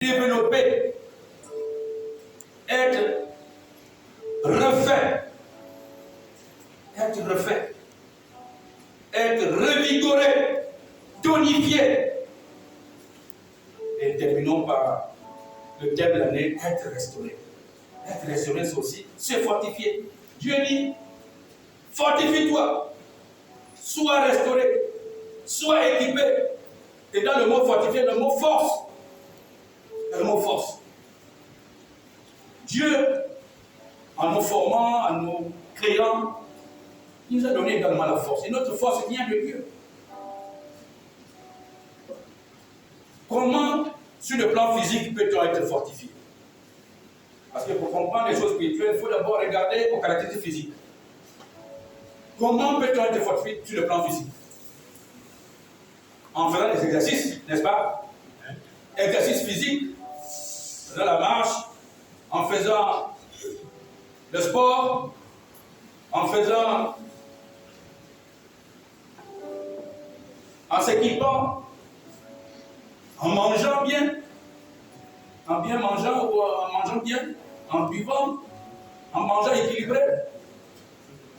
développer, être refait, être revigoré, tonifié. Et terminons par le thème de l'année, être restauré. Être restauré, c'est aussi se fortifier. Dieu dit, fortifie-toi, sois restauré, sois équipé. Et dans le mot fortifié, le mot force. Le mot force. Dieu, en nous formant, en nous créant, il nous a donné également la force. Et notre force vient de Dieu. Comment, sur le plan physique, peut-on être fortifié? Parce que pour comprendre les choses spirituelles, il faut d'abord regarder aux caractéristiques physiques. Comment peut-on être fortifié sur le plan physique? En faisant des exercices, n'est-ce pas? Exercices physiques, en faisant la marche, en faisant le sport, en s'équipant, en mangeant bien, en bien mangeant ou en mangeant bien, en buvant, en mangeant équilibré.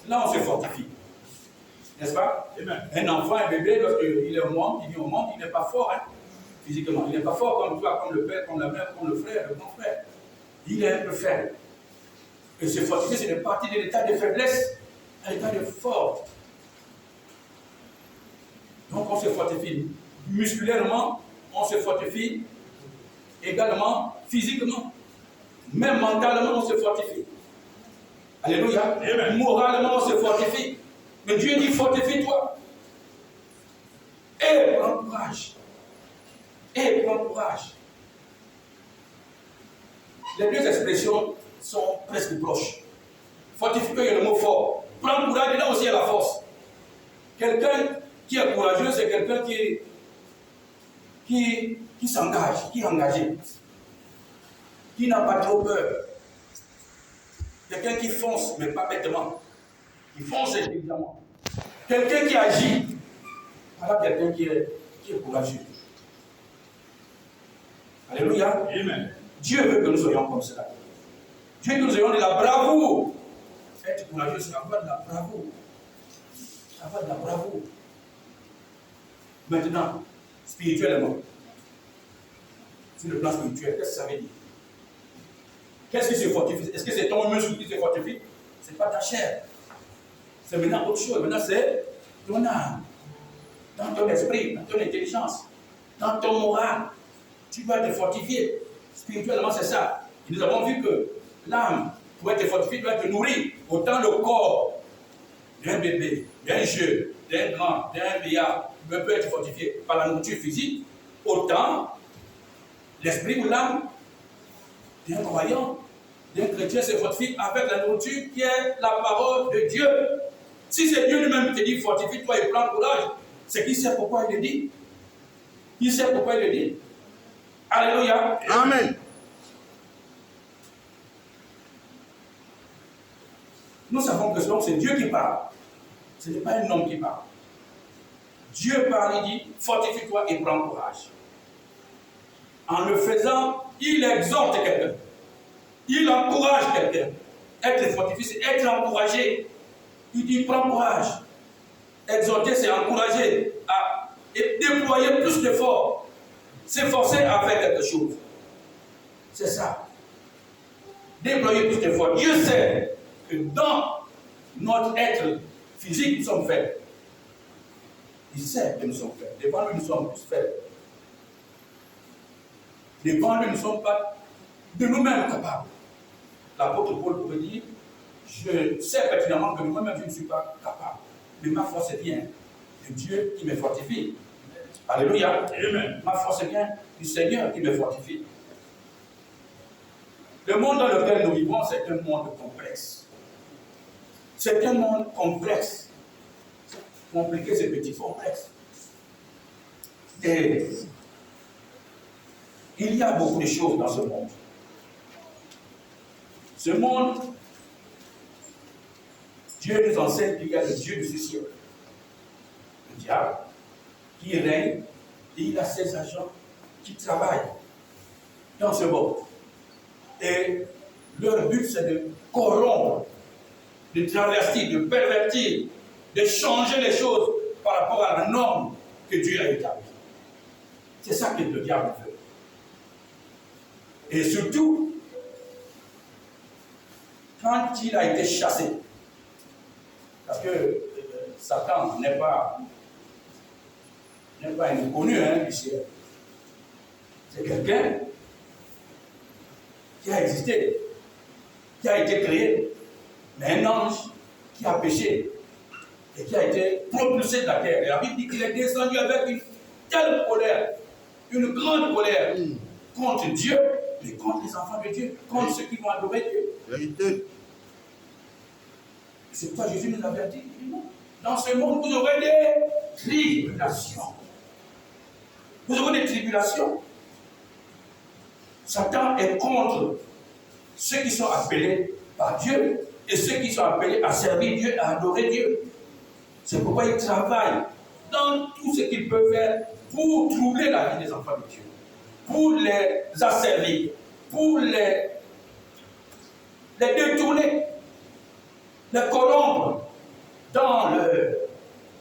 Là, on se fortifie. N'est-ce pas? Amen. Un enfant, un bébé, lorsqu'il est au monde, il vit au monde, il n'est pas fort, hein, physiquement. Il n'est pas fort comme toi, comme le père, comme la mère, comme le frère, le grand frère. Il est un peu faible. Et se fortifier, c'est une partie de l'état de faiblesse à l'état de force. Donc, on se fortifie musculairement, on se fortifie également physiquement. Même mentalement, on se fortifie. Alléluia. Amen. Moralement, on se fortifie. Mais Dieu dit, fortifie-toi. Et prends courage. Et prends courage. Les deux expressions sont presque proches. Fortifie-toi, il y a le mot fort. Prends courage, et là aussi il y a la force. Quelqu'un qui est courageux, c'est quelqu'un qui s'engage, qui est engagé, qui n'a pas trop peur. Quelqu'un qui fonce, mais pas bêtement. Qui fonce évidemment. Quelqu'un qui agit. Voilà quelqu'un qui est courageux. Alléluia. Amen. Dieu veut que nous soyons comme cela. Dieu veut que nous ayons de la bravoure. Être courageux, c'est avoir de la bravoure. Avoir de la bravoure. Maintenant, spirituellement, sur le plan spirituel, qu'est-ce que ça veut dire? Qu'est-ce qui se fortifie? Est-ce que c'est ton muscle qui se fortifie? Ce n'est pas ta chair. C'est maintenant autre chose. Maintenant, c'est ton âme, dans ton esprit, dans ton intelligence, dans ton moral. Tu dois te fortifier. Spirituellement, c'est ça. Et nous avons vu que l'âme, pour être fortifiée, doit être nourrie. Autant le corps d'un bébé, d'un jeune, d'un grand, d'un vieillard peut être fortifié par la nourriture physique, autant l'esprit ou l'âme d'un croyant, d'un chrétien se fortifie avec la nourriture qui est la parole de Dieu. Si c'est Dieu lui-même qui te dit fortifie-toi et prends courage, c'est qu'il sait pourquoi il le dit. Il sait pourquoi il le dit. Alléluia. Amen. Nous savons que c'est Dieu qui parle. Ce n'est pas un homme qui parle. Dieu parle, il dit fortifie-toi et prends courage. En le faisant, il exhorte quelqu'un. Il encourage quelqu'un. Être fortifié, c'est être encouragé. Il dit prends courage. Exhorter, c'est encourager à déployer plus d'efforts. S'efforcer à faire quelque chose. C'est ça. Déployer plus d'efforts. Dieu sait que dans notre être physique, nous sommes faibles. Il sait que nous sommes faibles. Devant lui, nous sommes tous faibles. Devant lui, nous ne sommes pas de nous-mêmes capables. L'apôtre Paul pourrait dire, je sais pertinemment que moi-même, je ne suis pas capable. Mais ma force vient de Dieu qui me fortifie. Alléluia. Amen. Ma force vient du Seigneur qui me fortifie. Le monde dans lequel nous vivons, c'est un monde complexe. C'est un monde complexe. Compliqué, c'est petit, complexe. Et il y a beaucoup de choses dans ce monde. Ce monde, Dieu nous enseigne qu'il y a le Dieu de ce ciel. Le diable, qui règne, et il a ses agents qui travaillent. dans ce monde. Et leur but, c'est de corrompre, de traverser, de pervertir, de changer les choses par rapport à la norme que Dieu a établie. C'est ça que le diable veut. Et surtout, quand il a été chassé, parce que Satan n'est pas inconnu du ciel. C'est quelqu'un qui a existé, qui a été créé, mais un ange qui a péché et qui a été propulsé de la terre. Et la Bible dit qu'il est descendu avec une telle colère, une grande colère contre Dieu, mais contre les enfants de Dieu, contre ceux qui vont adorer Dieu. Vérité. C'est pourquoi Jésus nous avait dit, non, dans ce monde, vous aurez des tribulations. Vous aurez des tribulations. Satan est contre ceux qui sont appelés par Dieu et ceux qui sont appelés à servir Dieu, à adorer Dieu. C'est pourquoi il travaille dans tout ce qu'il peut faire pour troubler la vie des enfants de Dieu, pour les asservir, pour les détourner, les corrompre dans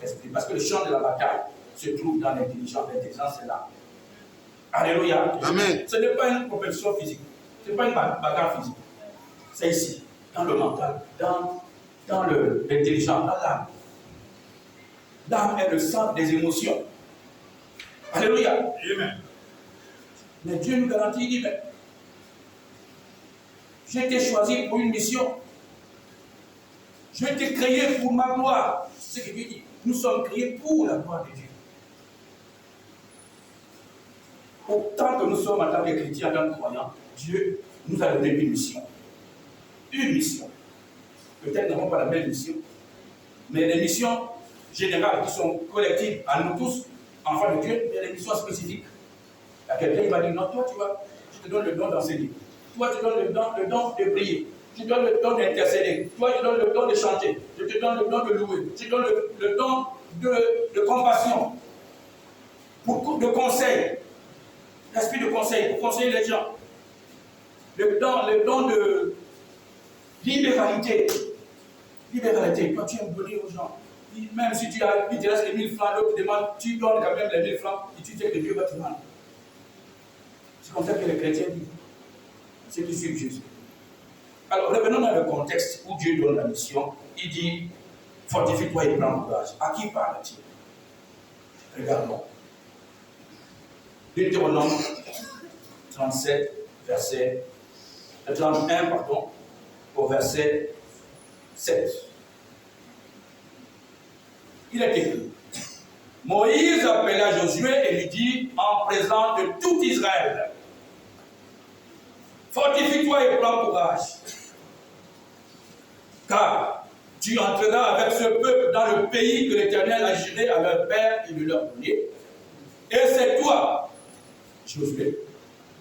l'esprit. Parce que le champ de la bataille se trouve dans l'intelligence. L'intelligence est là. Alléluia. Amen. Ce n'est pas une compétition physique. Ce n'est pas une bagarre physique. C'est ici, dans le mental, dans l'intelligence, dans l'âme. L'âme est le centre des émotions. Alléluia. Amen. Mais Dieu nous garantit, il dit, mais j'ai été choisi pour une mission. J'ai été créé pour ma gloire. C'est ce que Dieu dit. Nous sommes créés pour la gloire de Dieu. Autant que nous sommes en tant que chrétiens, en tant que croyants, Dieu nous a donné une mission. Une mission. Peut-être nous n'avons pas la même mission, mais les missions générales qui sont collectives à nous tous, enfants de Dieu, il y a des missions spécifiques. Il y a quelqu'un qui va dire, non, toi, tu vois, je te donne le don d'enseigner. Toi, tu donnes le don de prier. Je te donne le don d'intercéder. Toi, je te donne le don de chanter. Je te donne le don de louer. Je te donne le don de compassion. De conseil. L'esprit de conseil, pour conseiller les gens. Le don de libéralité. Libéralité. Toi, tu aimes donner aux gens. Même si il te reste les 1000 francs, l'autre te demande, tu donnes quand même les 1000 francs et tu sais que Dieu va te rendre. C'est comme ça que les chrétiens disent. Ceux qui suivent Jésus. Alors, revenons dans le contexte où Dieu donne la mission. Il dit, fortifie-toi et prends courage. À qui parle-t-il? Regardons. Deutéronome 37, verset 31, pardon, au verset 7. Il est écrit. Moïse appela Josué et lui dit, en présence de tout Israël, fortifie-toi et prends courage, car tu entreras avec ce peuple dans le pays que l'Éternel a juré à leur père et de leur donner. Et c'est toi, Josué,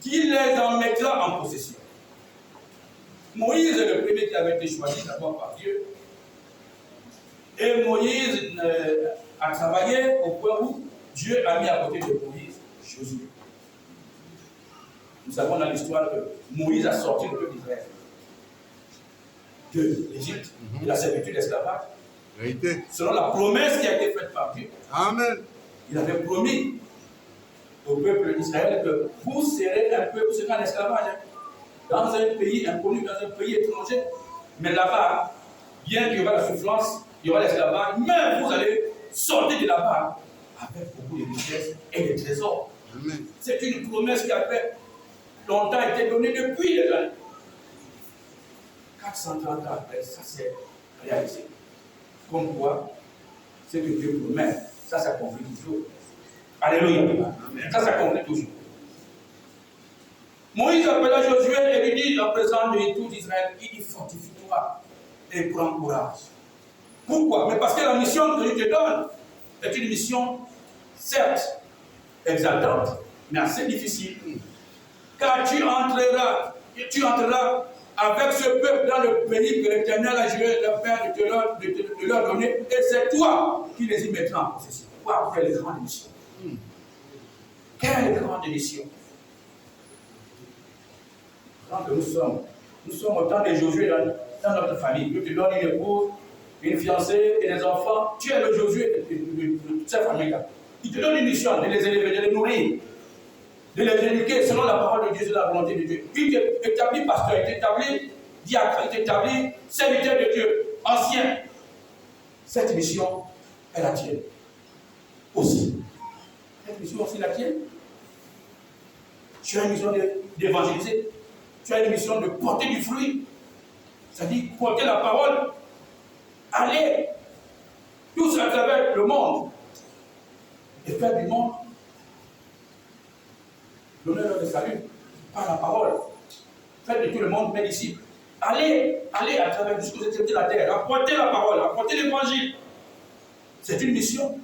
qui les en mettra en possession. Moïse est le premier qui avait été choisi d'abord par Dieu. Et Moïse a travaillé au point où Dieu a mis à côté de Moïse Josué. Nous savons dans l'histoire que Moïse a sorti le peuple d'Israël de l'Égypte, de la servitude d'esclavage. Selon la promesse qui a été faite par Dieu. Amen. Il avait promis au peuple d'Israël que vous serez un peuple, vous serez en esclavage, dans un pays inconnu, dans un pays étranger. Mais là-bas, bien qu'il y aura la souffrance, il y aura l'esclavage, mais vous allez sortir de là-bas avec beaucoup de richesses et de trésors. C'est une promesse qui a fait longtemps été donnée depuis les années. 430 ans après, ça s'est réalisé. Comme quoi, ce que Dieu promet, ça s'accomplit toujours. Alléluia. Ça s'accomplit toujours. Moïse appela Josué et lui dit en présence de tout Israël, il dit fortifie-toi et prends courage. Pourquoi? Mais parce que la mission que Dieu te donne est une mission, certes, exaltante, mais assez difficile. Car tu entreras avec ce peuple dans le pays que l'Éternel a juré leur père de leur donner, et c'est toi qui les y mettras en possession. Waouh, quelle grande mission! Quelle grande mission! Tant que nous sommes autant de Josué dans notre famille. Dieu te donne une épouse, une fiancée et des enfants. Tu es le Josué de toute cette famille-là. Il te donne une mission de les élever, de les nourrir, de les éduquer selon la parole de Dieu, selon la volonté de Dieu. Puis il t'établit pasteur, il t'établit diacre, il t'établit serviteur de Dieu, ancien. Cette mission est la tienne aussi. Cette mission aussi la tienne. Tu as une mission d'évangéliser. Tu as une mission de porter du fruit. C'est-à-dire porter la parole. Aller tous à travers le monde et faire du monde l'honneur de salut par la parole. Faire de tout le monde mes disciples. Allez à travers jusqu'aux extrémités de la terre, apporter la parole, apporter l'évangile. C'est une mission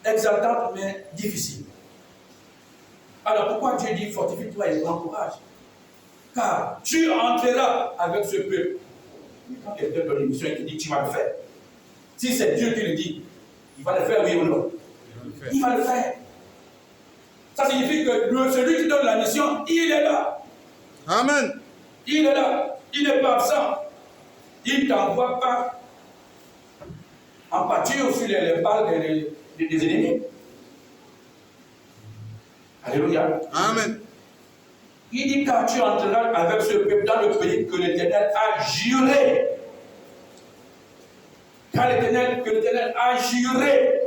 exaltante mais difficile. Alors pourquoi Dieu dit fortifie-toi et prends courage? Car tu entreras avec ce peuple. Mais quand quelqu'un donne une mission et te dit tu vas le faire, si c'est Dieu qui le dit, il va le faire, oui ou non? Il va le faire. Ça signifie que celui qui donne la mission, il est là. Amen. Il est là. Il n'est pas absent. Il ne t'envoie pas en pâture sur les balles des ennemis. Alléluia. Amen. Il dit quand tu entreras avec ce peuple dans le pays que l'Éternel a juré. Quand l'Éternel a juré.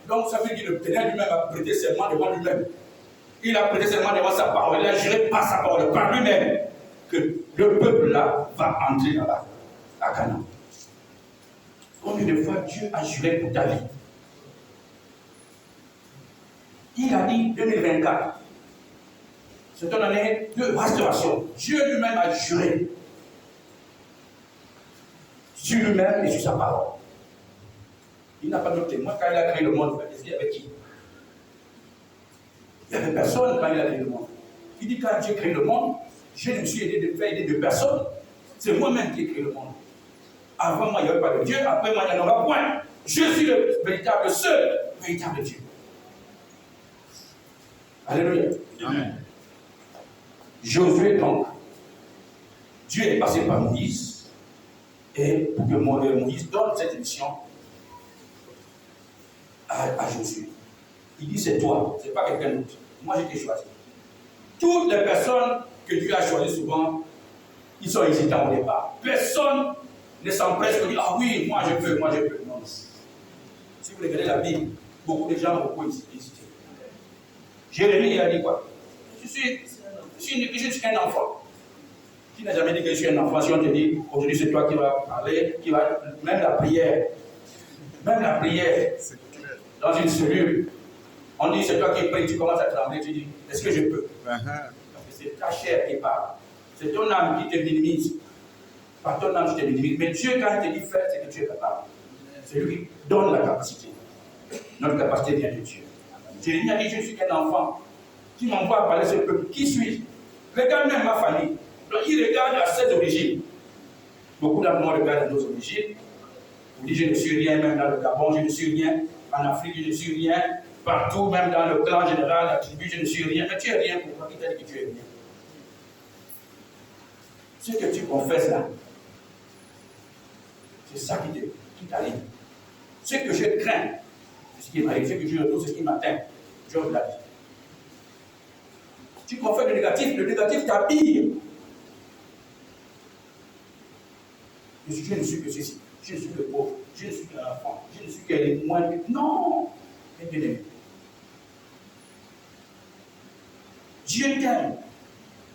Donc ça veut dire que l'Éternel lui-même a prêté serment devant lui-même. Il a prêté serment devant sa parole. Il a juré par sa parole, par lui-même, que le peuple là va entrer là-bas, à Canaan. Combien de fois Dieu a juré pour ta vie? Il a dit 2024. C'est une année de restauration. Dieu lui-même a juré sur lui-même et sur sa parole. Il n'a pas de témoin quand il a créé le monde. Il y avait qui? Il n'y avait personne quand il a créé le monde. Il dit quand Dieu crée le monde, je ne me suis aidé de faire aider de personne. C'est moi-même qui ai créé le monde. Avant moi, il n'y avait pas de Dieu. Après moi, il n'y en aura point. Je suis le véritable, seul véritable Dieu. Alléluia. Amen. Josué, donc, Dieu est passé par Moïse, et pour que Moïse donne cette mission à Josué. Il dit c'est toi, c'est pas quelqu'un d'autre. Moi, j'ai été choisi. Toutes les personnes que Dieu a choisies souvent, ils sont hésitants au départ. Personne ne s'empresse de dire ah oui, moi je peux, moi je peux. Non. Si vous regardez la Bible, beaucoup de gens ont beaucoup hésité. Jérémie, il a dit quoi? Je suis un enfant. Qui n'a jamais dit que je suis un enfant? Si on te dit aujourd'hui c'est toi qui vas parler, même la prière, dans une cellule, on dit c'est toi qui prie, tu commences à trembler, tu dis est-ce que je peux? Parce que c'est ta chair qui parle. C'est ton âme qui te minimise. Pas ton âme qui te minimise. Mais Dieu, quand il te dit faire, c'est que tu es capable. C'est lui qui donne la capacité. Notre capacité vient de Dieu. Jérémie a dit je suis qu'un enfant. Qui m'envoie à parler ce peuple. Qui suis-je? Regarde même ma famille. Donc il regarde à ses origines. Beaucoup d'entre nous regardent à nos origines. Vous dites je ne suis rien, même dans le Gabon, je ne suis rien. En Afrique, je ne suis rien. Partout, même dans le clan général, la tribu, je ne suis rien. Mais tu es rien pour moi. Qui t'a dit que tu es rien? Ce que tu confesses là, c'est ça qui t'arrive. Ce que je crains, c'est ce qui m'arrive. Ce que je retourne, c'est ce qui m'atteint. Job l'a dit. Tu confesses le négatif t'habille. Je ne suis que ceci, je ne suis que pauvre, je ne suis qu'un enfant, je ne suis qu'un moins. Non! Dieu t'aime.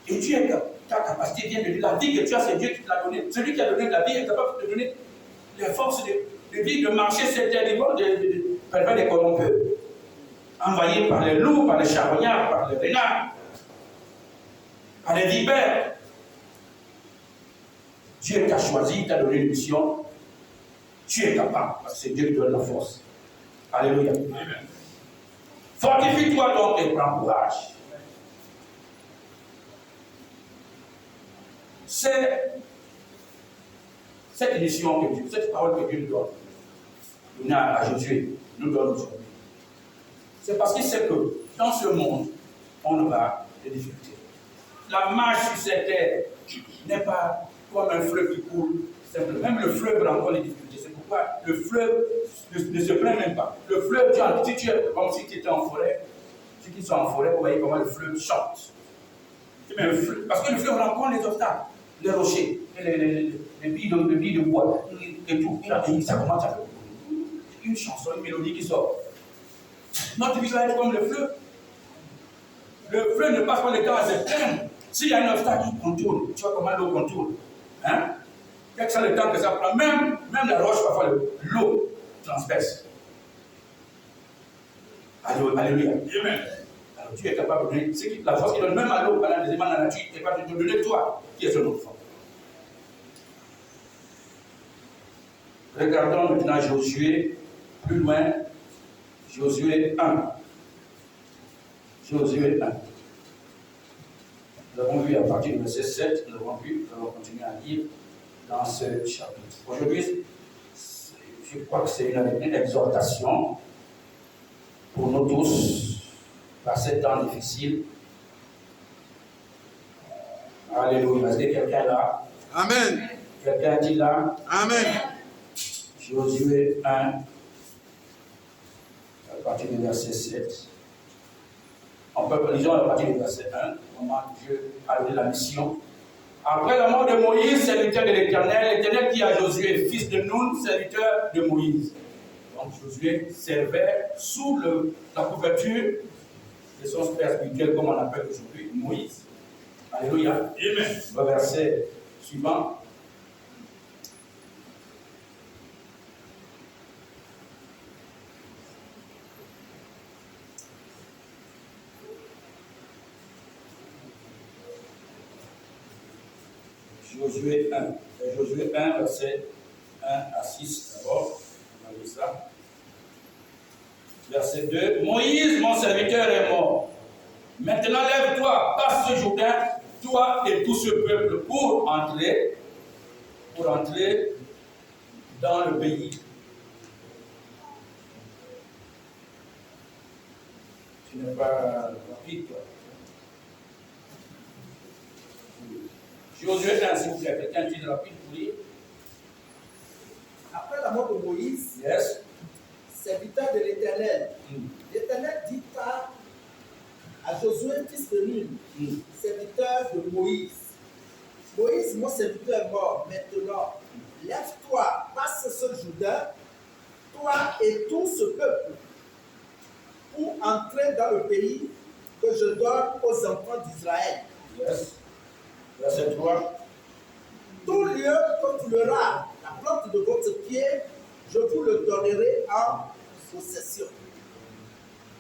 Et Dieu, ta capacité vient de Dieu. La vie que tu as, c'est Dieu qui te l'a donnée. Celui qui a donné la vie est capable de te donner les forces de vie, de marcher sur terre, de prélever les corrompus. Envoyés par les loups, par les charognards, par les renards, par les vipères. Dieu t'a choisi, t'a donné une mission. Tu es capable, parce que c'est Dieu qui donne la force. Alléluia. Amen. Fortifie-toi donc et prends courage. C'est cette mission que Dieu, cette parole que Dieu nous donne, nous a à Josué, nous donne aujourd'hui. C'est parce qu'il sait que dans ce monde, on aura des difficultés. la marche sur cette terre n'est pas comme un fleuve qui coule simplement. Même le fleuve rencontre les difficultés. C'est pourquoi le fleuve ne se plaint même pas. Le fleuve, si tu es comme si tu étais en forêt, ceux qui sont en forêt, vous voyez comment le fleuve chante. Parce que le fleuve rencontre les obstacles, les rochers, les billes de bois et tout. Et ça commence à faire une chanson, une mélodie qui sort. Notre vie va être comme le fleuve. Le fleuve ne passe pas le temps à se plaindre. S'il y a un obstacle, il contourne. Tu vois comment l'eau contourne. Hein? Quel que soit le temps que ça prend, même la roche, parfois l'eau transperce. Alléluia. Amen. Alors Dieu est capable de donner. La force qu'il donne même à l'eau, pendant des éléments de la nature, il est capable de te donner toi, qui es son enfant. Regardons maintenant Josué, plus loin, Josué 1. Josué 1. Nous avons vu à partir du verset 7, nous allons continuer à lire dans ce chapitre. Aujourd'hui, je crois que c'est une exhortation pour nous tous, par ces temps difficiles. Alléluia. Est-ce que quelqu'un est là? Amen. Quelqu'un dit là? Amen. Josué 1, à partir du verset 7. On peut lire à partir du verset 1, comment Dieu a donné la mission. Après la mort de Moïse, serviteur de l'Éternel, l'Éternel dit à Josué, fils de Nun, serviteur de Moïse. Donc Josué servait sous la couverture de son père spirituel, comme on appelle aujourd'hui Moïse. Alléluia. Amen. Le verset suivant. Josué 1, verset 1 à 6 d'abord. On va lire ça. Verset 2. Moïse, mon serviteur, est mort. Maintenant, lève-toi, passe ce Jourdain, toi et tout ce peuple, pour entrer dans le pays. Tu n'es pas rapide, toi. Josué 1, s'il vous plaît, quelqu'un dit rapide pour lire. Après la mort de Moïse, Yes. serviteur de l'Éternel, l'Éternel dit à Josué, fils de Nun, serviteur de Moïse, Moïse, mon serviteur est mort, maintenant, lève-toi, passe ce Jourdain, toi et tout ce peuple, pour entrer dans le pays que je donne aux enfants d'Israël. Yes. Verset 3. Tout lieu que tu l'auras, la plante de votre pied, je vous le donnerai en possession.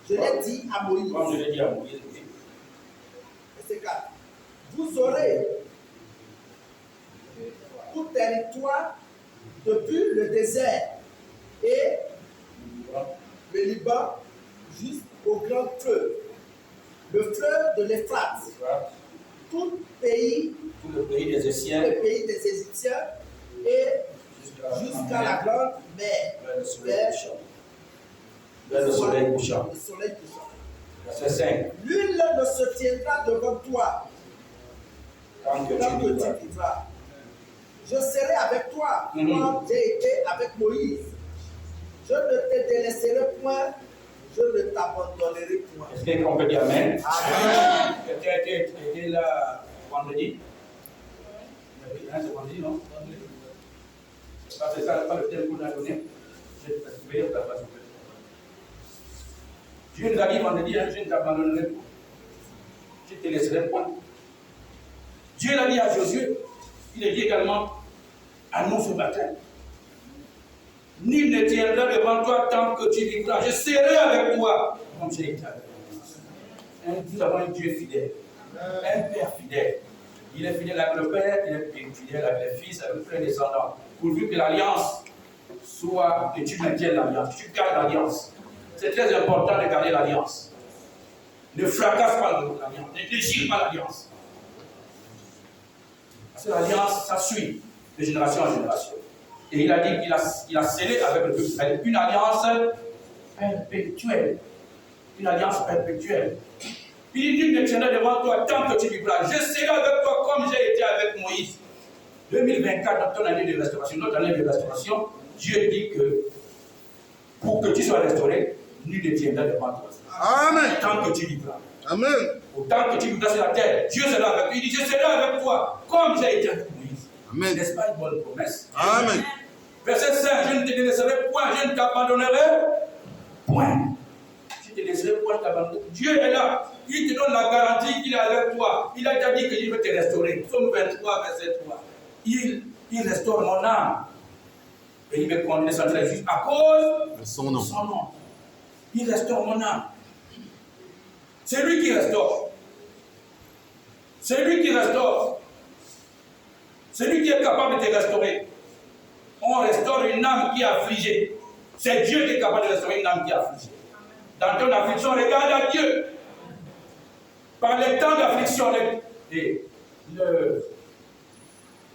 Je l'ai dit à Moïse. Comme je l'ai dit à Moïse, oui. Verset 4. Vous aurez tout territoire depuis le désert et le Liban jusqu'au grand fleuve, le fleuve de l'Euphrate. Tout le pays des Égyptiens et jusqu'à la grande mer, vers le soleil couchant. Verset 5. Nul ne se tiendra devant toi Tant que tu vivras. vivras. Je serai avec toi comme j'ai été avec Moïse. Je ne te délaisserai point, je ne t'abandonnerai point. Est-ce qu'on peut dire Amen? Amen. Quelqu'un était là vendredi? C'est vendredi, non? C'est ça, pas le thème qu'on a donné. Dieu nous a dit vendredi, je ne t'abandonnerai pas. Je ne te laisserai point. Dieu l'a dit à Josué, il a dit également à nous ce matin. Nul ne tiendra devant toi tant que tu vivras. Je serai avec toi comme j'ai été avec toi. Nous avons un Dieu fidèle, un Père fidèle. Il est fidèle avec le Père, il est fidèle avec les fils, avec tous les descendants. Pourvu que l'alliance soit, que tu maintiennes l'alliance, que tu gardes l'alliance. C'est très important de garder l'alliance. Ne fracasse pas l'alliance, ne déchire pas l'alliance. Parce que l'alliance, ça suit de génération en génération. Et il a dit qu'il a scellé avec le peuple une alliance perpétuelle. Une alliance perpétuelle. Il dit, nul ne tiendra devant toi tant que tu vivras. Je serai avec toi comme j'ai été avec Moïse. 2024, dans ton année de restauration, notre année de restauration, Dieu dit que pour que tu sois restauré, nul ne tiendra devant toi. Amen. Tant que tu vivras. Amen. Autant que tu vivras sur la terre, Dieu sera avec toi. Il dit, je serai avec toi comme j'ai été avec Moïse. Amen. N'est-ce pas une bonne promesse? Amen. Verset 5, je ne te délaisserai point, je ne t'abandonnerai point. Je ne te laisserai point t'abandonner. Dieu est là. Il te donne la garantie qu'il est avec toi. Il a déjà dit que je vais te restaurer. Psaume 23, verset 3. Il restaure mon âme. Et il me condamne sans très juste à cause de son nom. Il restaure mon âme. C'est lui qui restaure. C'est lui qui restaure. C'est lui qui est capable de te restaurer. On restaure une âme qui est affligée. C'est Dieu qui est capable de restaurer une âme qui est affligée. Dans ton affliction, regarde à Dieu. Par les temps d'affliction,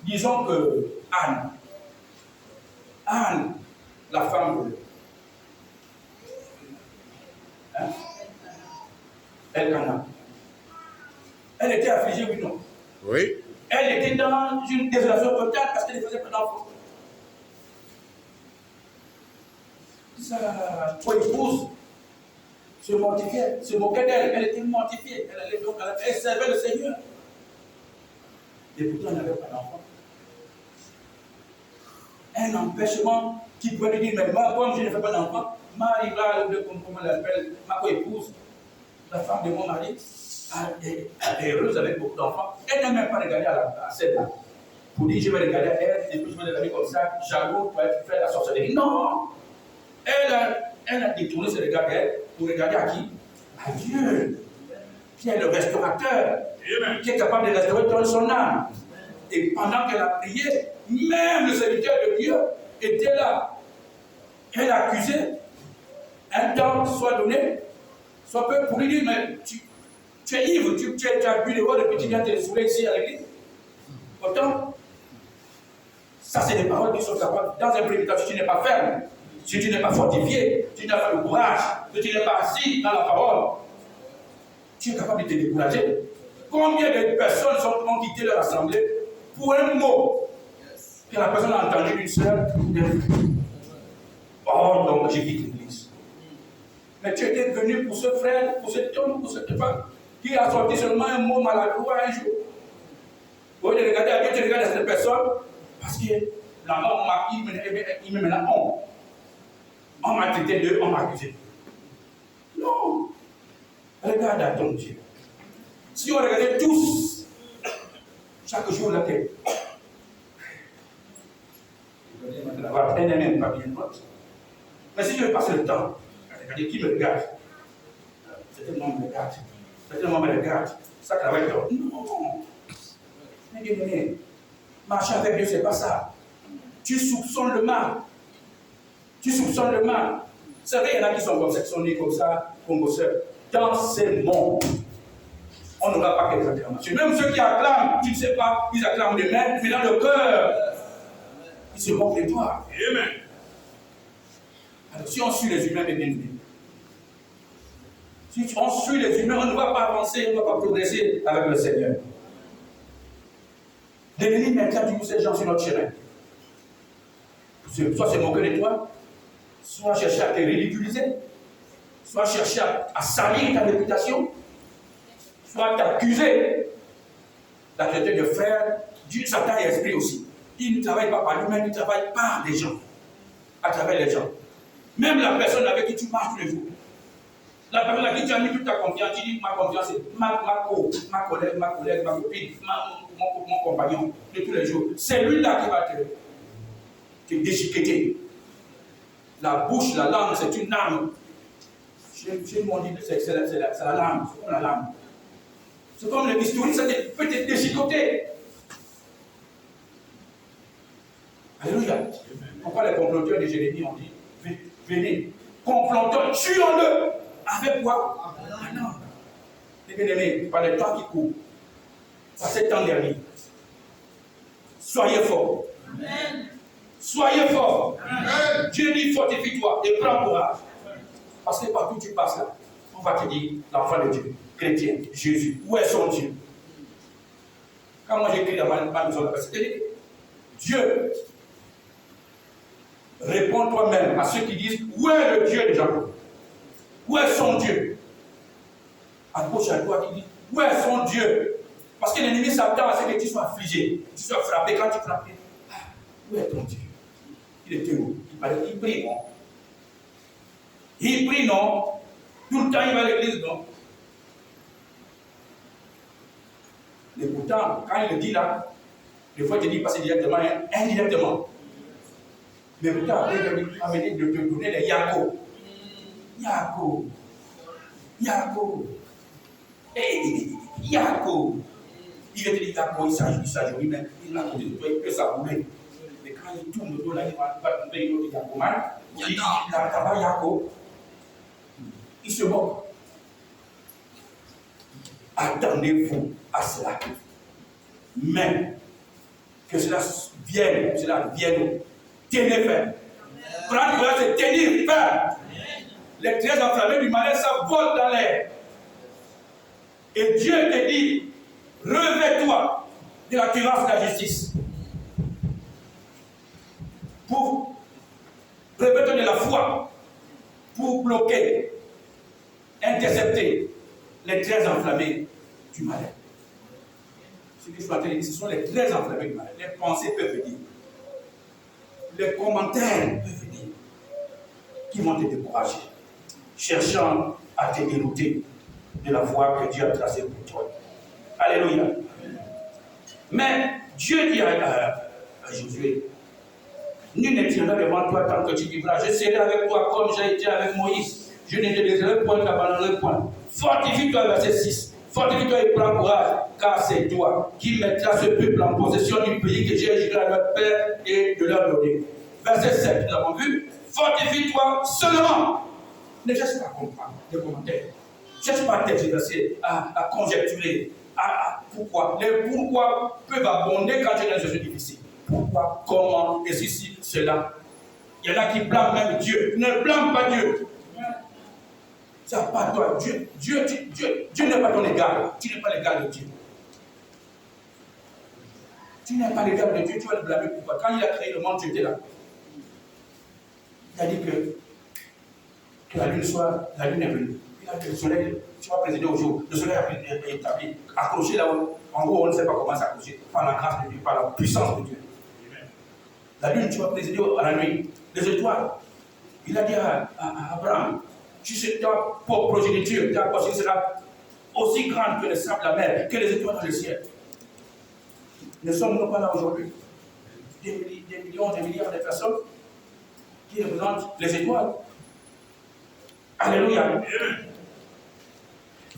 disons que Anne, la femme de Elkanah, elle était affligée, oui, non? Oui. Elle était dans une désolation totale parce qu'elle ne faisait pas d'enfant. Sa épouse se mortifiait, se moquait d'elle. Elle était mortifiée. Elle servait le Seigneur. Et pourtant, elle n'avait pas d'enfant. Un empêchement qui pouvait lui dire, mais moi, comme je ne fais pas d'enfant, Marie va, comme elle l'appelle, ma co-épouse, la femme de mon mari, elle est heureuse avec beaucoup d'enfants. Elle n'a même pas regardé à cette dame. Pour dire, je vais regarder à elle, et puis je vais regarder comme ça, jaloux pour faire la sorcellerie. Non! Elle a détourné ce regard d'elle pour regarder à qui? À Dieu, qui est le restaurateur, qui est capable de restaurer son âme. Et pendant qu'elle a prié, même le serviteur de Dieu était là. Elle a accusé, un temps soit donné, soit peu pour lui dire, mais tu es ivre, tu as bu de l'eau depuis que tu viens te saouler ici à l'église. Pourtant, ça c'est des paroles qui sont capables. Dans un premier temps, si tu n'es pas ferme, si tu n'es pas fortifié, si tu n'as pas le courage, si tu n'es pas assis dans la parole, tu es capable de te décourager. Combien de personnes ont quitté leur assemblée pour un mot que la personne a entendu d'une seule? Oh, donc j'ai quitté l'église. Mais tu étais venu pour ce frère, pour cet homme, pour cette femme, qui a sorti seulement un mot maladroit un jour. Au lieu de regarder à Dieu, tu regardes à cette personne, parce que la mort il me met la honte. On m'a traité d'eux, on m'a accusé. Non. Regarde à ton Dieu. Si on regardait tous, chaque jour la tête, elle n'est même pas bien droite. Mais si je vais passer le temps, regardez qui me regarde. C'est tellement me regarde. C'est tellement me regarde. Ça travaille pas. Non. Mais bien aimé, marcher avec Dieu, c'est pas ça. Tu soupçonnes le mal. Tu soupçonnes le mal. Vous savez, il y en a qui sont comme ça, qui sont nés comme ça, comme bosseurs. Dans ces mondes, on n'aura pas quelques acclamations. Même ceux qui acclament, tu ne sais pas, ils acclament des mains, mais dans le cœur, ils se moquent de toi. Amen. Alors, si on suit les humains, bien aimés, si on suit les humains, on ne va pas avancer, on ne va pas progresser avec le Seigneur. L'ennemi maintient toujours ces gens sur notre chemin. Soit se moquer de toi, soit chercher à te ridiculiser, soit chercher à salir ta réputation, soit t'accuser d'accepter de frère. Dieu, Satan et esprit aussi. Il ne travaille pas par lui-même, il travaille par les gens, à travers les gens. Même la personne avec qui tu marches tous les jours. La personne avec qui tu as mis toute ta confiance, tu dis ma confiance, c'est ma collègue, ma copine, mon compagnon de tous les jours. C'est lui-là qui va te déchiqueter. La bouche, la langue, c'est une arme. Chez moi, on dit que c'est la langue, c'est comme la langue. C'est comme le bistouri, ça peut te déchiqueter. Alléluia. Pourquoi les comploteurs de Jérémie ont dit, venez, comploteurs, tuons-le. Avec quoi? Ah non. Les bien-aimés, par le temps qui court, par ces temps derniers, soyez forts. Amen. Soyez forts. Amen. Dieu dit fortifie-toi et prends courage. Parce que partout où tu passes là, on va te dire l'enfant de Dieu. chrétien, Jésus, où est son Dieu? Quand moi j'écris dans ma maison, c'est Dieu. Réponds toi-même à ceux qui disent, où est le Dieu de Jacob? Où est son Dieu? À gauche et à droite, il dit, où est son Dieu? Parce que l'ennemi s'attend à ce que tu sois affligé, que tu sois frappé. Quand tu frappes, où est ton Dieu? Il était où? Il prie, non? Il prie, non? Tout le temps, il va à l'église, non? Mais pourtant, quand il le dit là, des fois, il te dit passer directement, indirectement. Mais pourtant, après, il va amener de te donner les Yaco. Yaco. Yaco. Yaco. Il va te dire Yaco, il s'ajoute, mais il a côté de toi, il peut s'abouler. Mais quand il tourne autour là, il va trouver une autre Yaco mal. Il dit là-bas, Yaco. Il se moque. Attendez-vous à cela. Mais que cela vienne. Tenez ferme. Prendre courage, c'est tenir ferme. Les traits enflammés du malin, ça vole dans l'air. Et Dieu te dit, revêt-toi de la cuirasse de la justice. Pour revêt-toi de la foi. Pour bloquer, intercepter les traits enflammés du malin. Ce que je suis en train de dire, ce sont les traits enflammés du malin. Les pensées peuvent venir. Les commentaires peuvent venir. Qui vont te décourager. Cherchant à te dérouter de la voie que Dieu a tracée pour toi. Alléluia. Mais Dieu dit à Josué, nul ne tiendra devant toi tant que tu vivras. Je serai avec toi comme j'ai été avec Moïse. Je ne te laisserai point t'abandonner point. Fortifie-toi, verset 6. Fortifie-toi et prends courage, car c'est toi qui mettras ce peuple en possession du pays que j'ai juré à leur père et de leur donner. Verset 7, nous avons vu. Fortifie-toi seulement. Ne cherche pas à comprendre les commentaires. Ne cherche pas à t'exercer, à conjecturer. Pourquoi? Les pourquoi peuvent abonder quand tu es dans une situation difficile. Pourquoi? Comment? Et ceci, cela. Il y en a qui blâment même Dieu. Ne blâme pas Dieu. Ce n'est pas toi. Dieu n'est pas ton égal. Tu n'es pas l'égal de Dieu. Tu n'es pas l'égal de Dieu. Tu vas le blâmer. Pourquoi? Quand il a créé le monde, tu étais là. Il a dit que la lune est venue. Il a dit que le soleil, tu vas présider au jour. Le soleil est établi, accroché là-haut. En gros, on ne sait pas comment s'accrocher. Par la grâce de Dieu, par la puissance de Dieu. La lune, tu vas présider à la nuit. Les étoiles. Il a dit à Abraham, ta progéniture, ta postérité sera aussi grande que les sables de la mer, que les étoiles dans le ciel. Ne sommes-nous pas là aujourd'hui? Des millions, des milliards de personnes qui représentent les étoiles. Alléluia.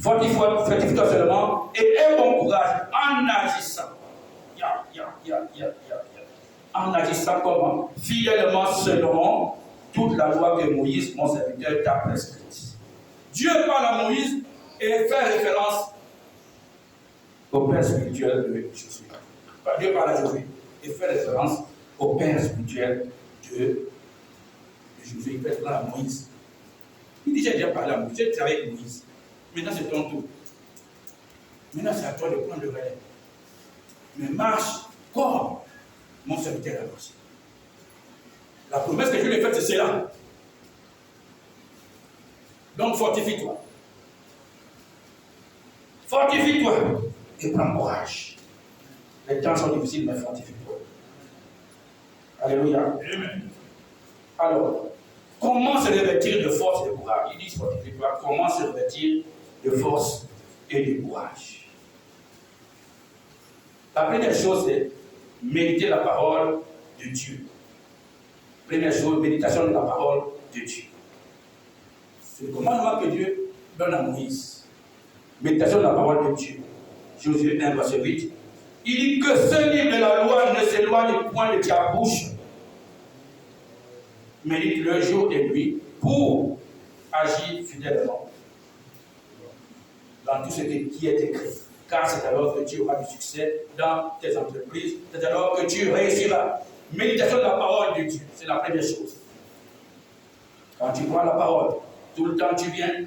Fortifie-toi seulement et aie bon courage en agissant. En agissant comment? Fidèlement selon toute la loi que Moïse, mon serviteur, t'a prescrite. Dieu parle à Moïse et fait référence au Père spirituel de Josué. Dieu parle à Josué et fait référence au Père spirituel de Josué. Il fait référence à Moïse. Il dit, j'ai déjà parlé à Moïse, j'ai travaillé avec Moïse. Maintenant, c'est ton tour. Maintenant, c'est à toi de prendre le relais. Mais marche comme mon serviteur a marché. La promesse que je lui ai faite, c'est cela. Donc, fortifie-toi. Fortifie-toi et prends courage. Les temps sont difficiles, mais fortifie-toi. Alléluia. Amen. Alors, comment se revêtir de force et de courage? Il dit fortifie-toi. Comment se revêtir de force et de courage? La première chose, c'est méditer la parole de Dieu. Première chose, méditation de la parole de Dieu. C'est le commandement que Dieu donne à Moïse. Méditation de la parole de Dieu. Josué 1, verset 8. Il dit que ce livre de la loi ne s'éloigne point de ta bouche. Médite-le jour et nuit pour agir fidèlement dans tout ce qui est écrit. Car c'est alors que tu auras du succès dans tes entreprises. C'est alors que tu réussiras. Méditation de la parole de Dieu, c'est la première chose. Quand tu prends la parole, tout le temps tu viens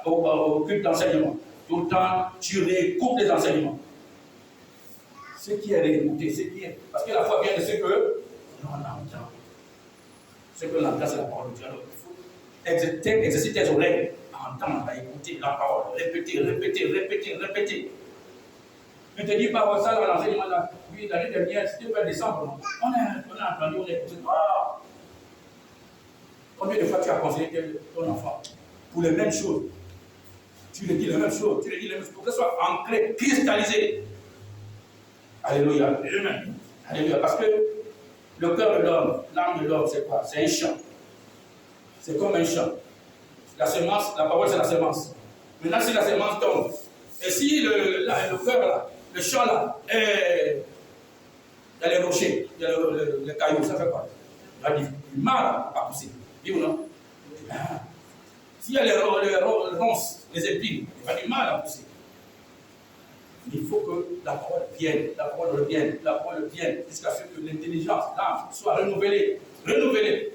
au culte d'enseignement. tout le temps, tu réécoutes les enseignements. Ce qui est réécouté, ce qui est. Parce que la foi vient de ce que l'on entend. Ce que l'on entend, c'est la parole de Dieu. Alors, il faut exercer tes oreilles à entendre, à écouter la parole, répéter, répéter, répéter, répéter. Ne te dis pas, oh, ça, dans l'enseignement, là, oui, l'année dernière, c'était vers décembre, on a entendu, on a écouté. Oh! Combien de fois tu as conseillé ton enfant pour les mêmes choses? Tu lui dis les mêmes choses, tu lui dis les mêmes choses, pour que ce soit ancré, cristallisé. Alléluia. Amen. Alléluia. Parce que le cœur de l'homme, l'âme de l'homme, c'est quoi? C'est un champ. C'est comme un champ. La semence, la parole, c'est la semence. Maintenant, si la semence tombe, et si le cœur là, le champ là, il y a les rochers, il y a les cailloux, ça fait quoi? Il y a du mal à pousser. Oui ou non? S'il y a les ronces, les épines, il y a du mal à pousser. Il faut que la parole vienne, la parole revienne, la parole vienne, jusqu'à ce que l'intelligence, l'âme, soit renouvelée. Renouvelée.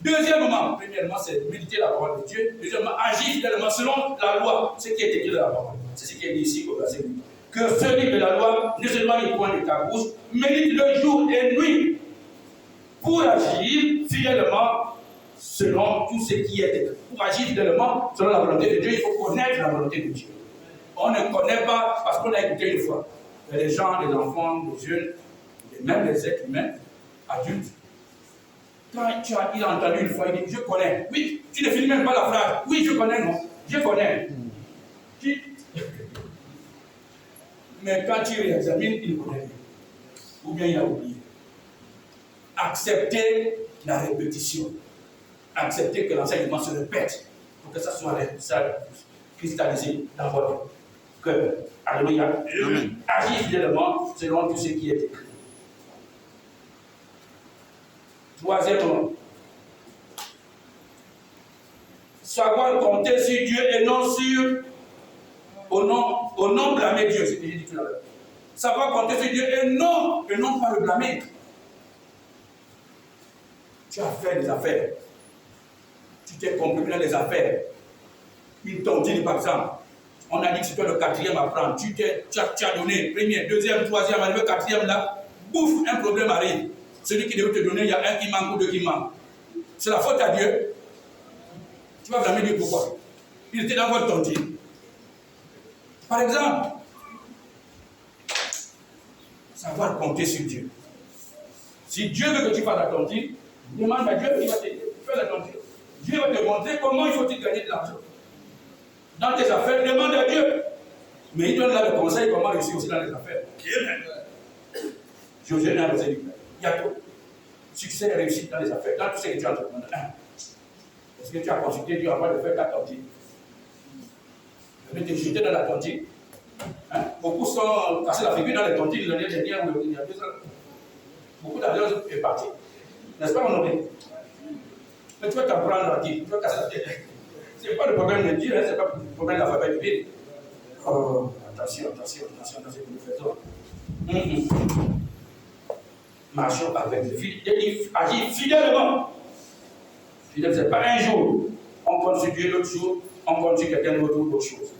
Deuxièmement, premièrement, c'est méditer la parole de Dieu. Deuxièmement, agir fidèlement selon la loi, ce qui est écrit dans la parole. C'est ce qui est dit ici au verset 8. Que ce livre de la loi ne s'éloigne point de ta bouche, médite-le jour et nuit, pour agir fidèlement selon tout ce qui est écrit. Pour agir fidèlement selon la volonté de Dieu, il faut connaître la volonté de Dieu. On ne connaît pas parce qu'on a écouté une fois. Il y a des gens, des enfants, des jeunes, et même des êtres humains, adultes. Quand il a entendu une fois, il dit, je connais. Oui, tu ne finis même pas la phrase. Oui, je connais, non. Je connais. Mais quand tu réexamines, il ne connaît rien. Ou bien il a oublié. Accepter la répétition. Accepter que l'enseignement se répète pour que ça soit cristallisé dans votre cœur. Alléluia. Agir fidèlement selon tout ce qui est écrit. Troisièmement, savoir compter sur Dieu et non sur au non blâmer Dieu, c'est ce que j'ai dit tout à l'heure. Savoir compter sur Dieu et non pas le blâmer. Tu as fait des affaires. Tu t'es compromis dans les affaires. Une tontine, par exemple. On a dit que c'était le quatrième à prendre. Tu as donné premier, deuxième, troisième, arrivé quatrième là. Bouf, un problème arrive. Celui qui devait te donner, il y a un qui manque ou deux qui manquent. C'est la faute à Dieu. Tu vas blâmer Dieu pourquoi? Il était dans votre tontine. Par exemple, savoir compter sur Dieu. Si Dieu veut que tu fasses la tontine, demande à Dieu, il va te faire la tontine. Dieu va te montrer comment il faut gagner de l'argent. Dans tes affaires, demande à Dieu. Mais il donne là le conseil comment réussir aussi dans les affaires. Josué n'a pas dit. Il y a tout. Succès et réussite dans les affaires, dans tout ce que tu as entrepris. Est-ce que tu as consulté Dieu avant de faire ta tontine? De te jeter dans la tontine. Beaucoup sont cassés la figure dans les tontines l'année dernière ou il y a 2 ans. Beaucoup d'argent est parti. N'est-ce pas, mon ami? Mais tu vas t'apprendre à dire, tu vas casser la tête. Ce n'est pas le problème de Dieu, ce n'est pas le problème de l'alphabet divine. Oh, attention, dans ce que nous faisons. Marchons avec le fidèle, agir fidèlement. Fidèle, ce n'est pas un jour, on compte sur Dieu, l'autre jour, on compte sur quelqu'un d'autre ou autre chose.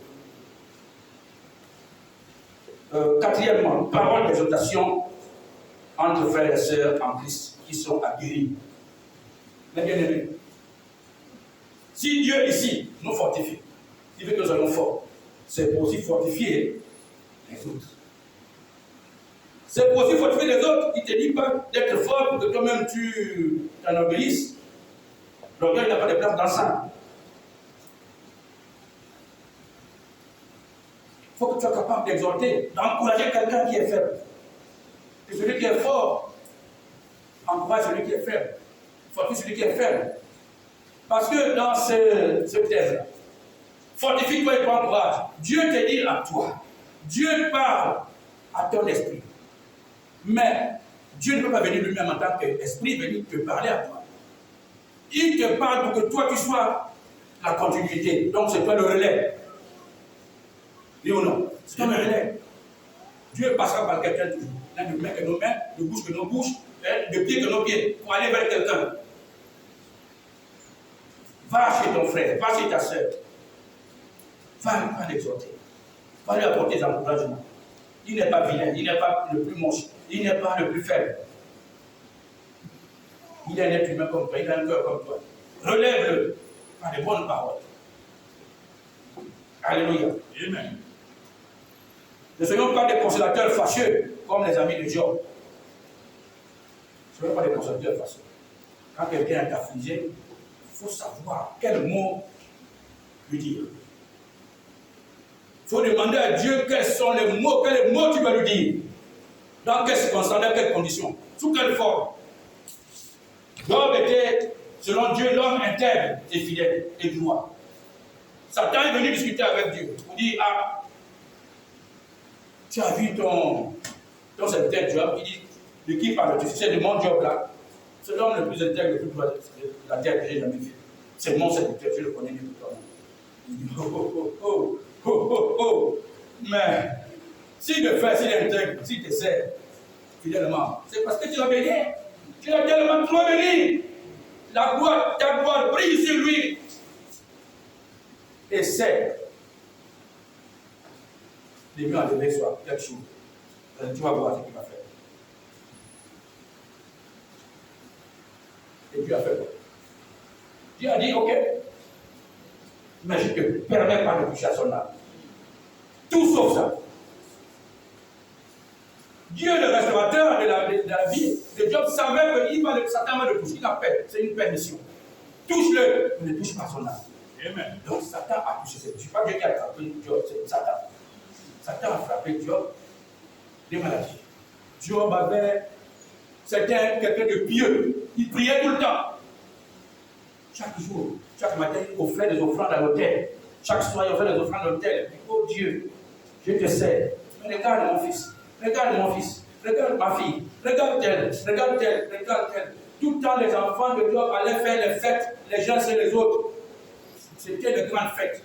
Quatrièmement, parole d'exhortation entre frères et sœurs en Christ qui sont aguerris. Mais bien aimés, si Dieu ici nous fortifie, il veut que nous soyons forts, c'est pour aussi fortifier les autres. C'est pour aussi fortifier les autres. Il ne te dit pas d'être fort pour que toi-même tu t'en obéisses. L'orgueil n'a pas de place dans ça. Il faut que tu sois capable d'exhorter, d'encourager quelqu'un qui est faible. Et celui qui est fort encourage celui qui est faible. Fortifie celui qui est faible. Parce que dans ce thème-là, fortifie-toi et prends courage. Dieu te dit à toi. Dieu parle à ton esprit. Mais Dieu ne peut pas venir lui-même en tant qu'esprit venir te parler à toi. Il te parle pour que toi tu sois la continuité. Donc c'est toi le relais. Oui ou non? C'est toi le relais. Dieu passera par quelqu'un toujours. Là, de mains que nos mains, de bouche que nos bouches, de pieds que nos pieds, pour aller vers quelqu'un. Va chez ton frère, va chez ta soeur. Va l'exhorter. Va lui apporter des encouragements. Il n'est pas vilain, il n'est pas le plus moche, il n'est pas le plus faible. Il est un être humain comme toi, il a un cœur comme toi. Relève-le par les bonnes paroles. Alléluia. Amen. Ne soyons pas des consolateurs fâcheux comme les amis de Job. Ne soyons pas des consolateurs fâcheux. Quand quelqu'un est affligé, il faut savoir quel mot lui dire. Il faut demander à Dieu quels sont les mots, quels mots tu vas lui dire. Dans quelles circonstances, dans quelles conditions, sous quelle forme. Job était, selon Dieu, l'homme intègre et fidèle et droit. Satan est venu discuter avec Dieu pour dire, ah, tu as vu ton serviteur Job, il dit, de qui parles-tu? C'est de mon Job là. C'est l'homme le plus intègre, le plus droit de la terre que j'ai jamais vu. C'est mon serviteur, je le connais depuis toi. Il dit, oh. Mais, s'il le fait, s'il est intègre, s'il te sert fidèlement, c'est parce que tu l'as béni. Tu l'as tellement trop béni. Ta gloire brille sur lui. Essaie de lui enlever soit quelque chose. Tu vas voir ce qu'il va faire. Et Dieu a fait quoi? Dieu a dit, ok, mais je ne te permets pas de toucher à son âme. Tout sauf ça. Dieu, le restaurateur de la vie de Job, savait que Satan va le toucher. Il appelle, c'est une permission. Touche-le, mais ne touche pas son âme. Amen. Donc Satan a touché. Ce n'est pas Dieu qui a frappé Job, c'est Satan. Satan a frappé Job des maladies. Job avait, c'était quelqu'un de pieux. Il priait tout le temps. Chaque jour, chaque matin, il offrait des offrandes à l'autel. Chaque soir, il offrait des offrandes à l'autel. Oh Dieu, je te sers. Mais regarde mon fils. Regarde mon fils, regarde ma fille, regarde tel. Tout le temps, les enfants de Job allaient faire les fêtes, les uns et les autres. C'était de grandes fêtes.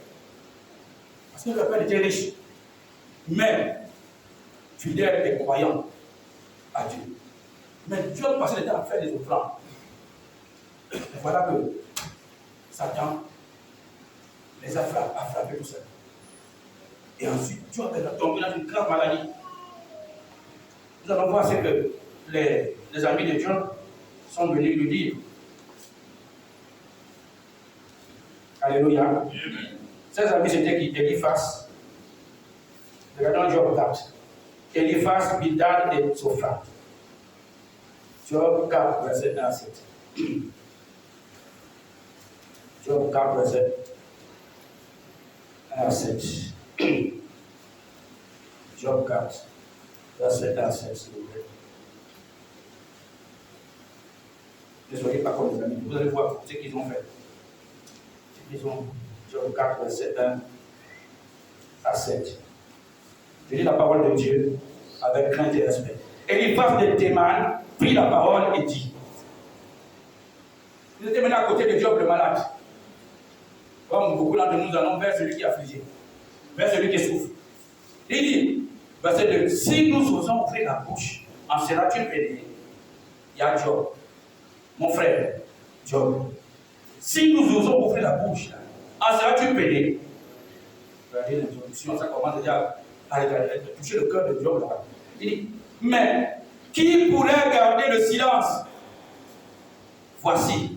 Parce que leur père était riche. Mais, fidèle et croyant à Dieu. Mais Job passait le temps à faire des offrandes. Et voilà que Satan les a frappés tout seul. Et ensuite, Job est tombé dans une grande maladie. Nous allons voir ce que les amis de Job sont venus lui dire. Alléluia. Amen. Ces amis, c'était qui? Eliphaz. Regardons Job 4. Eliphaz, Bildad et Sophra. Job 4, verset 1 à 7. Job 4, verset 1 à 7. Job 4. Verset 1 à 7, s'il vous plaît. Ne soyez pas comme les amis. Vous allez voir ce qu'ils ont fait. Ce qu'ils ont. Job 4, verset 1 à 7. Je lis la parole de Dieu avec crainte et respect. Eliphaz de Théman prit la parole et dit. Il était maintenant à côté de Job le malade. Comme beaucoup d'entre nous allons vers celui qui est affligé, vers celui qui souffre. Il dit, verset 2, si nous osons ouvrir la bouche, en sera-tu béni? Il y a Job, mon frère, Job. Si nous osons ouvrir la bouche, en seras-tu béni? Regardez l'introduction, ça commence déjà à toucher le cœur de Job. Là. Il dit, mais qui pourrait garder le silence? Voici,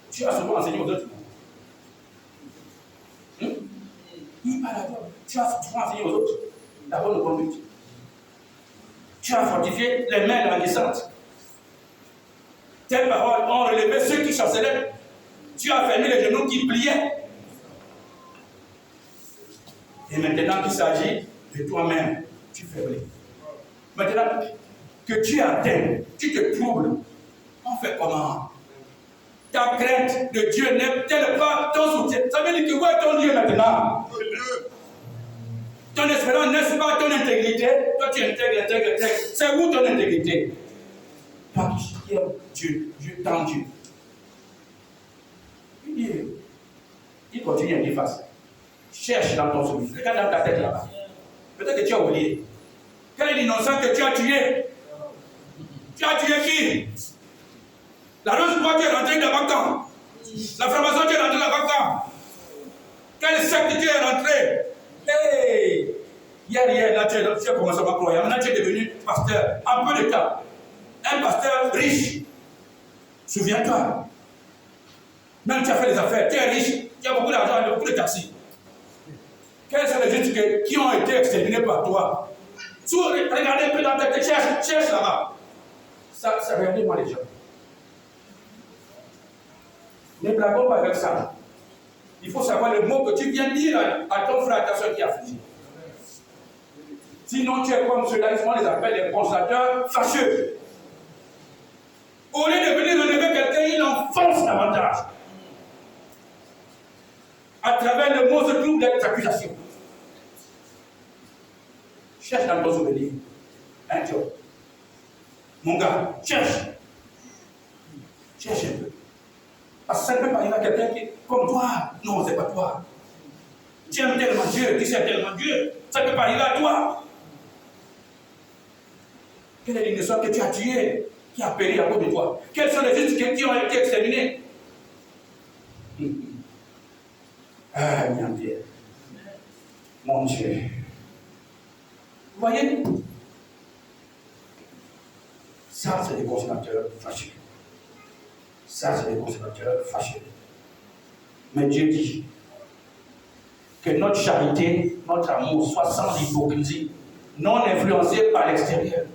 tu as souvent enseigné aux autres. Il parle à toi. Tu as souvent enseigné aux autres la bonne conduite. Tu as fortifié les mains languissantes. Tes paroles ont relevé ceux qui chancelaient. Tu as fermé les genoux qui pliaient. Et maintenant qu'il s'agit de toi-même, tu faiblis. Maintenant que tu es atteint, tu te troubles. On fait comment? Ta crainte de Dieu n'est-elle pas ton soutien? Ça veut dire que où est ton Dieu maintenant? Ton espérance, n'est-ce pas ton intégrité? Toi tu intègres. C'est où ton intégrité? Toi qui aimes Dieu, dans Dieu. Il continue à dire face. Cherche dans ton souvenir. Regarde dans ta tête là-bas. Peut-être que tu as oublié. Quel est l'innocent que tu as tué? Tu as tué qui? La rose bois, tu es rentré là-bas quand? La franc-maçon, tu es rentré là-bas quand? Quelle secte tu es rentré? Hey! Hier, là, tu as commencé à croire. Maintenant, tu es devenu pasteur. En peu de temps. Un pasteur riche. Souviens-toi. Même tu as fait des affaires, tu es riche, tu as beaucoup d'argent, beaucoup de taxis. Quels sont les gens qui ont été exterminés par toi? Regardez un peu dans ta tête, cherche là-bas. Ça regardez-moi les gens. Ne blaguons pas avec ça. Il faut savoir le mot que tu viens dire à ton frère, à ta soeur qui a affligé. Sinon, tu es comme ceux-là, ils les appelle les constateurs fâcheux. Au lieu de venir relever quelqu'un, il enfonce davantage. À travers le mot se trouvent des accusations. Cherche dans ton souvenir un job. Mon gars, cherche. Cherche un peu. Parce que ça ne peut pas arriver à quelqu'un qui est comme toi. Non, ce n'est pas toi. Tu aimes tellement Dieu, tu sais tellement Dieu. Ça ne peut pas arriver à toi. Quelle est l'innocent que tu as tué, qui a péri à cause de toi? Quels sont les justes qui ont été exterminés? Ah, mon Dieu. Mon Dieu. Vous voyez? Ça, c'est des consommateurs fâchés. Ça, c'est des consommateurs fâchés. Mais Dieu dit que notre charité, notre amour soit sans hypocrisie, non influencé par l'extérieur.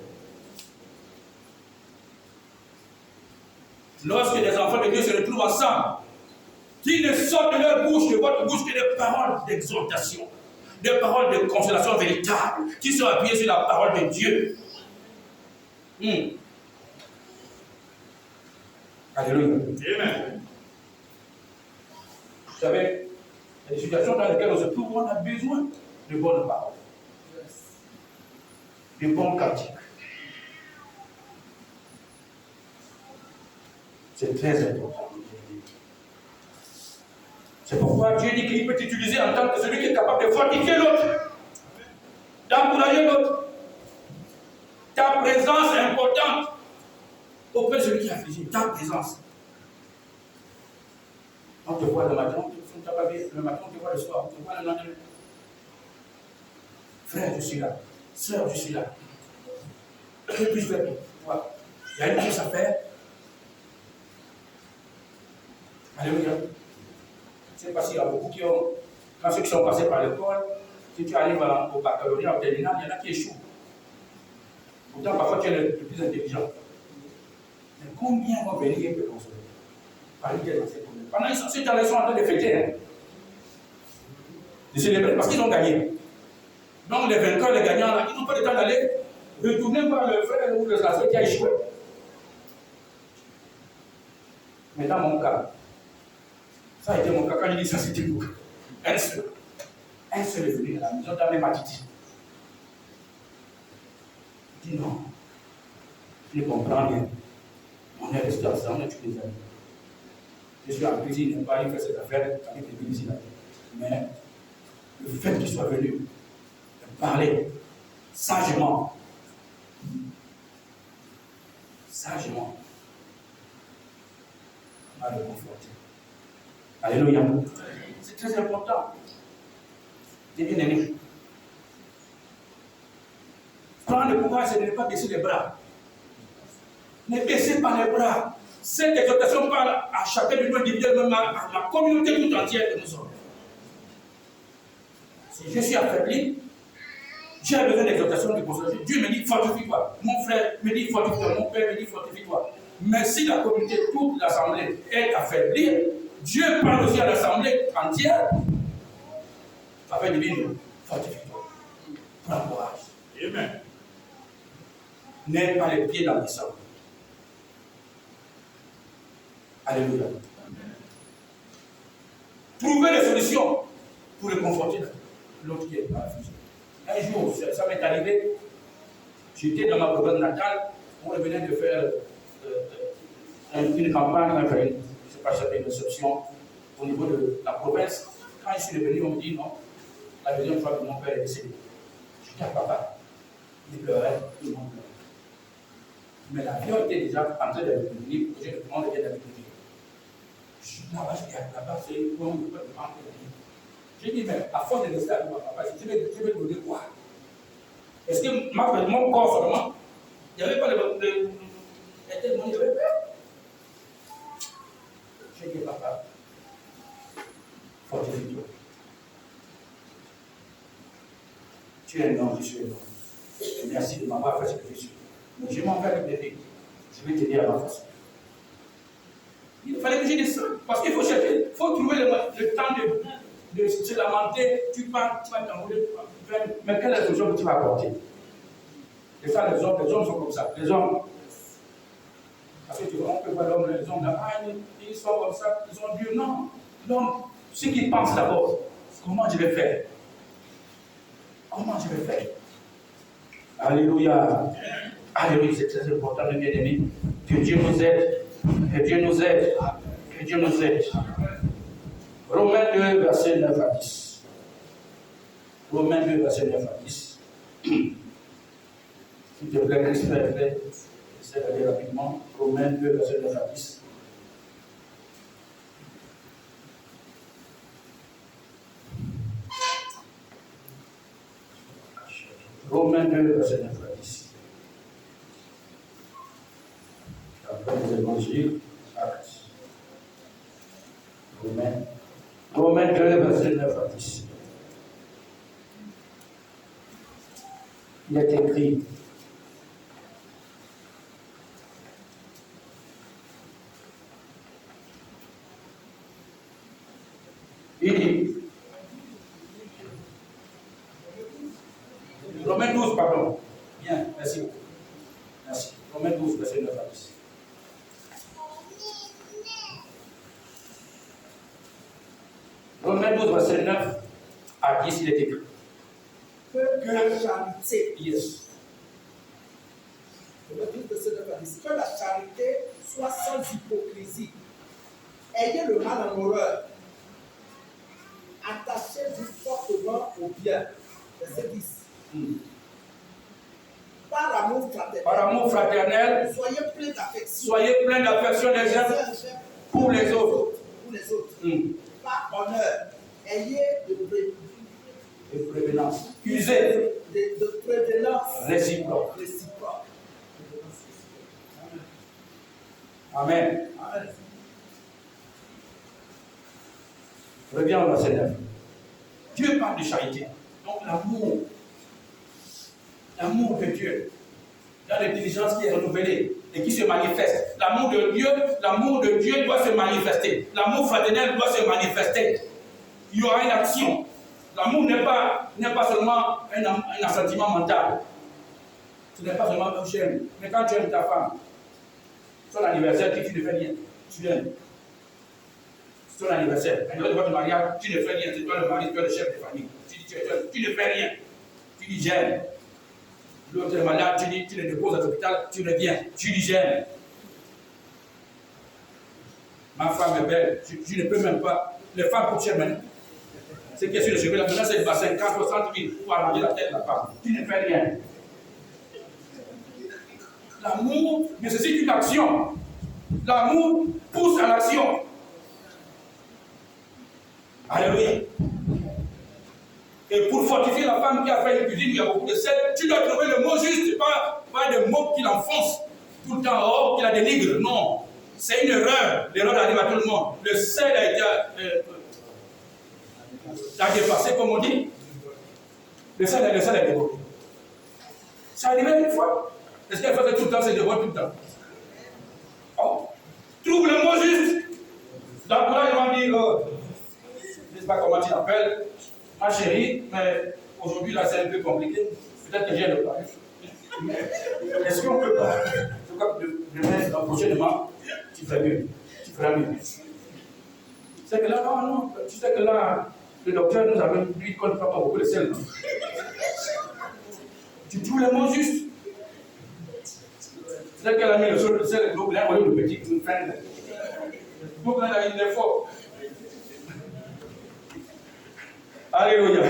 Lorsque les enfants de Dieu se retrouvent ensemble, qu'ils ne sortent de leur bouche, de votre bouche, que des paroles d'exhortation, des paroles de consolation véritable, qui sont appuyées sur la parole de Dieu. Alléluia. Amen. Vous savez, il y a des situations dans lesquelles on se trouve où on a besoin de bonnes paroles, de bons cantiques. C'est très important. C'est pourquoi Dieu dit qu'il peut t'utiliser en tant que celui qui est capable de fortifier l'autre, d'encourager l'autre. Ta présence est importante auprès de celui qui est affligé. Ta présence. On te voit le matin, on te voit le matin, on te voit le soir, on te voit le lendemain. Frère, je suis là. Sœur, je suis là. Que puis-je faire pour toi? Il y a une chose à faire. Alléluia. Je ne sais pas s'il y a beaucoup qui ont, quand ceux qui sont passés par l'école, si tu arrives au baccalauréat, au terminal, il y en a qui échouent. Pourtant, parfois, tu es le plus intelligent. Mais combien vont venir et te consoler? Par lesquels dans ces problèmes? Pendant qu'ils sont dans les sont en train de fêter, hein, de célébrer, parce qu'ils ont gagné. Donc, les vainqueurs, les gagnants, là, ils n'ont pas le temps d'aller retourner voir le frère ou le frère qui a échoué. Mais dans mon cas, ça a été mon cas. Quand je dis ça, c'était mon cas. Un seul. Un seul est venu à la maison dans mes matiti. Il dit non. Je comprends bien. On est restés ensemble, on est tous les amis. Je suis en cuisine, il n'aime pas aller faire cette affaire avec les cuisines. Mais le fait qu'il soit venu de parler sagement, m'a réconforté. Alléluia. C'est très important. C'est bien aimé. Prendre le pouvoir, ce n'est pas baisser les bras. Ne baissez pas les bras. Cette exhortation parle à chacun de nous individuellement, à la communauté tout entière que nous sommes. Si je suis affaibli, j'ai besoin d'exhortation, de consolation. Dieu me dit fortifie-toi. Mon frère me dit fortifie-toi. Mon père me dit fortifie-toi. Mais si la communauté, toute l'assemblée est affaiblie, Dieu parle aussi à l'assemblée entière. Avec divine, fortifie-toi. Prends courage. Amen. N'aie pas les pieds dans le sang. Alléluia. Trouvez des solutions pour réconforter l'autre qui est dans la fusion. Un jour, ça m'est arrivé, j'étais dans ma province natale, on venait de faire une campagne, je ne sais pas si c'était une réception au niveau de la province. Quand je suis revenu, on me dit non, la deuxième fois que mon père est décédé. Je dis à papa, il pleurait, tout le monde pleurait. Mais l'avion était déjà en train de venir, le monde était d'habitude. Je suis là-bas, c'est où on peut me rendre. J'ai dit, mais à force de rester avec moi, papa, je vais te donner quoi? Est-ce que mon corps seulement, il n'y avait pas de tellement il y avait peur. J'ai dit, papa, fortifie-toi. Tu es un homme, je suis un homme. Merci de m'avoir fait ce que je suis. Mais je m'en vais t'aider. Je vais t'aider à ma façon. Il fallait que je dise ça. Parce qu'il faut chercher, il faut trouver le temps de se lamenter. Tu vas t'envoler. Mais quelle est la solution que tu vas apporter? Et ça, les hommes sont comme ça. Les hommes. Parce que tu vois, on peut voir l'homme, les hommes là, ils sont comme ça, ils ont Dieu. Non. L'homme, ce qu'il pense d'abord, comment je vais faire? Comment je vais faire? Alléluia. Alléluia, c'est très important, mes bien-aimés. Que Dieu nous aide. Que Dieu nous aide. Que Dieu nous aide. Romains 2, verset 9 à 10. Romains 2, verset 9 à 10. S'il te plaît, Christophe, essaie d'aller rapidement. Romains 2, verset 9 à 10. Romains 2, verset 9 à 10. Après les évangiles, Actes. Romains 2, verset 9 à 10. Il est écrit. Il dit. Romains 12, pardon. Bien, merci. Merci. Romains 12, verset 9 à 10. Romains 12, verset 9 à 10, il est écrit. Que la charité, Yes. que la charité soit sans hypocrisie. Ayez le mal en horreur. Attachez-vous fortement au bien. Verset 10. Par amour fraternel, soyez pleins d'affection les uns pour les autres. Par honneur, ayez de prévenance. Usez De prévenance réciproque. Amen. Reviens au verset 9. Dieu parle de charité. Donc l'amour. L'amour de Dieu. Dans l'intelligence qui est renouvelée et qui se manifeste. L'amour de Dieu doit se manifester. L'amour fraternel doit se manifester. Il y aura une action. L'amour n'est pas seulement un assentiment mental. Ce n'est pas seulement un j'aime. Mais quand tu aimes ta femme, son anniversaire, tu ne fais rien. Tu aimes. Son anniversaire. À l'heure de votre mariage, tu ne fais rien. C'est toi le mari, tu es le chef de famille. Tu ne fais rien. Tu dis j'aime. L'autre est malade, tu le déposes à l'hôpital, tu reviens. Tu dis j'aime. Ma femme est belle. Tu ne peux même pas. Les femmes pour tu aimes. C'est question de cheveux. La menace, c'est 50, 60 000 pour arranger la tête de la femme. Tu ne fais rien. L'amour nécessite une action. L'amour pousse à l'action. Alléluia. Et pour fortifier la femme qui a fait une cuisine, il y a beaucoup de sel, tu dois trouver le mot juste, pas des mots qui l'enfoncent tout le temps, oh, qui la dénigre. Non. C'est une erreur. L'erreur arrive à tout le monde. Le sel a été dépassé, comme on dit. Le sel est dépassé. Ça arrivait une fois. Est-ce qu'elle faisait tout le temps, c'est de tout le temps? Oh. Trouve le mot juste. Donc là, ils m'ont dit, je ne sais pas comment tu l'appelles, ma chérie, mais aujourd'hui, là, c'est un peu compliqué. Peut-être que j'ai le pas. Est-ce qu'on peut pas? Je crois que demain, prochainement, tu feras mieux. Tu feras mieux. C'est que là, non, tu sais que là, le docteur nous avait dit qu'on ne prend pas beaucoup de sel. Tu trouves les mots justes. C'est qu'elle a mis le sel, donc là, on a le petit, une fin. Donc là, il est fort. Alléluia.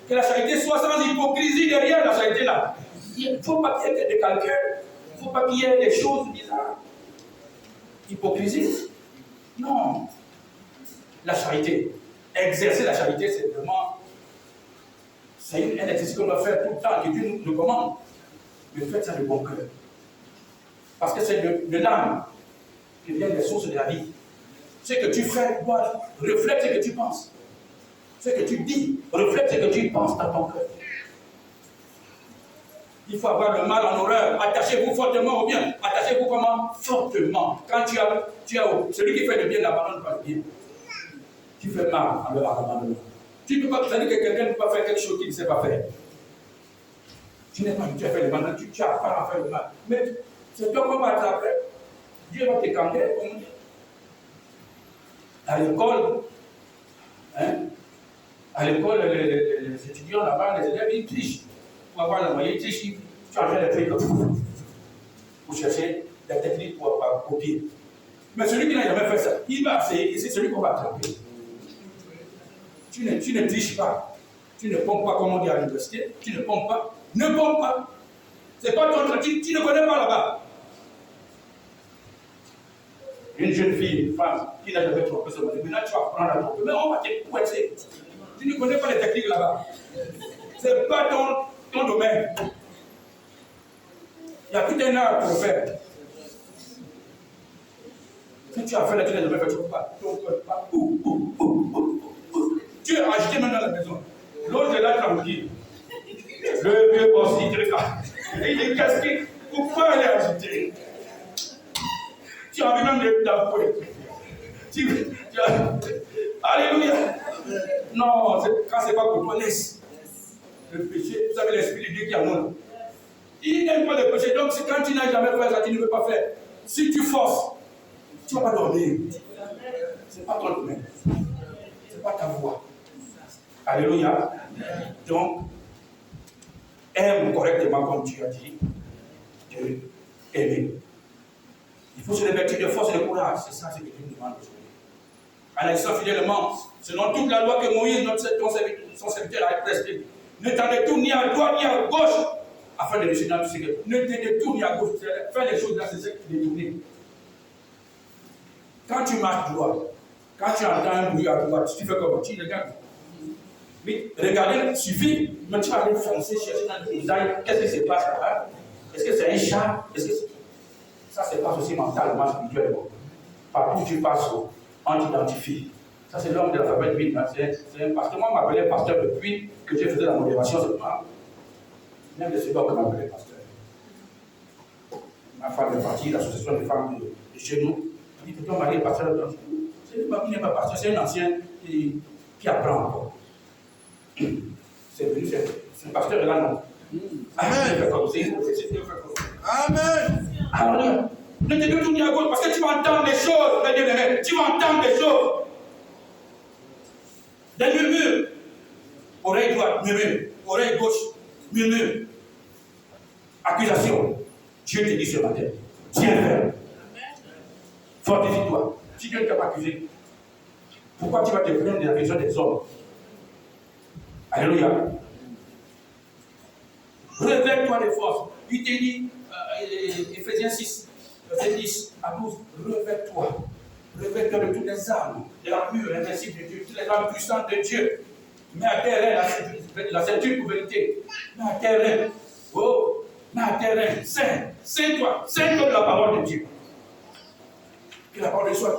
Que la charité soit sans hypocrisie derrière la charité là. Il ne faut pas qu'il y ait des calculs. Il ne faut pas qu'il y ait des choses bizarres. Hypocrisie. Non. La charité. Exercer la charité, c'est vraiment C'est un exercice qu'on doit faire tout le temps, que Dieu nous commande. Mais faites ça de bon cœur. Parce que c'est de l'âme que viennent les sources de la vie. Ce que tu fais doit refléter ce que tu penses. Ce que tu dis reflète ce que tu penses dans ton cœur. Il faut avoir le mal en horreur. Attachez-vous fortement au bien. Attachez-vous comment? Fortement. Quand tu as celui qui fait le bien n'abandonne pas le bien. Tu fais mal en le abandonnant. Tu ne peux pas te dire que quelqu'un ne peut pas faire quelque chose qu'il ne sait pas faire. Tu n'es pas habitué à faire le mal, tu as pas à faire le mal. Mais c'est toi qu'on va attraper. Dieu va te camper. À l'école, les étudiants là-bas, les élèves, ils trichent. Pour avoir la moyenne, ils trichent. Tu en fais des trucs pour chercher des techniques pour copier. Mais celui qui n'a jamais fait ça, il va essayer et c'est celui qu'on va attraper. Tu ne triches pas. Tu ne pompes pas comme on dit à l'université. Tu ne pompes pas. Ne pompe pas. C'est pas ton truc. Tu ne connais pas là-bas. Une jeune fille, une femme, qui n'a jamais trompé ce mari. Maintenant, tu vas apprendre à tromper. Mais on va te pointer. Tu ne connais pas les techniques là-bas. Ce n'est pas ton domaine. Il y a tout un art pour le faire. Si tu as fait la tu n'as jamais fait, tu ne peux pas. Tu es agité même dans la maison. L'autre est là tranquille. Le vieux boss, il te regarde. Et il est casqué. Pourquoi elle est agitée? Tu as envie même de l'appeler. Alléluia. Non, quand ce n'est pas pour toi, laisse. Le péché, vous savez l'esprit de Dieu qui est en nous. Il n'aime pas le péché. Donc quand tu n'as jamais fait ça, tu ne veux pas faire. Si tu forces, tu ne vas pas dormir. Ce n'est pas ton domaine. Ce n'est pas ta voix. Alléluia. Donc, aime correctement comme tu as dit. De aimer. Il faut se revêtir de force et de courage. C'est ça ce que Dieu nous demande aujourd'hui. En agissant fidèlement, selon toute la loi que Moïse, son serviteur, a prescrite. Ne t'en détourne ni à droite ni à gauche, afin de réussir dans tout ce que. Ne te détourne ni à gauche. Faire les choses là, c'est ce qui te détourne. Quand tu marches droit, quand tu entends un bruit à droite, tu fais comment? Tu regardes. Mais regarder suffit, mais tu vas aller foncer, chercher dans le design. Qu'est-ce qui se passe là? Est-ce que c'est un chat? Est-ce que ça se passe aussi mentalement, spirituellement? Partout où tu passes, on t'identifie. Ça, c'est l'homme de l'alphabet 8. Hein. C'est un pasteur. Moi, on m'appelait pasteur depuis que je faisais la modération seulement. Même de ce doc m'appelait pasteur. Ma femme est partie, l'association des femmes de chez nous. Elle dit, ton mari est pasteur. C'est lui qui n'est pas pasteur, c'est un ancien qui apprend encore. C'est venu, c'est pasteur de là, non. Amen. Amen. Amen. Ne te détourne à gauche parce que tu vas entendre des choses, mes bien-aimés. Tu vas entendre des choses. Des murmures. Oreille droite, murmure. Oreille gauche, murmure. Accusation. Dieu te dit ce matin. Tiens ferme. Fortifie-toi. Si Dieu ne t'a pas accusé, pourquoi tu vas te plaindre de la question des hommes? Alléluia. Réveille-toi de force. Il te dit, Ephésiens 6, verset 10 à 12, réveille-toi. Réveille-toi de toutes les armes, de l'armure invincible de Dieu, toutes les armes puissantes de Dieu. Mets à terre la ceinture pour vérité. Mets à terre, oh, mets à terre, sains-toi de la parole de Dieu. Que la parole de soit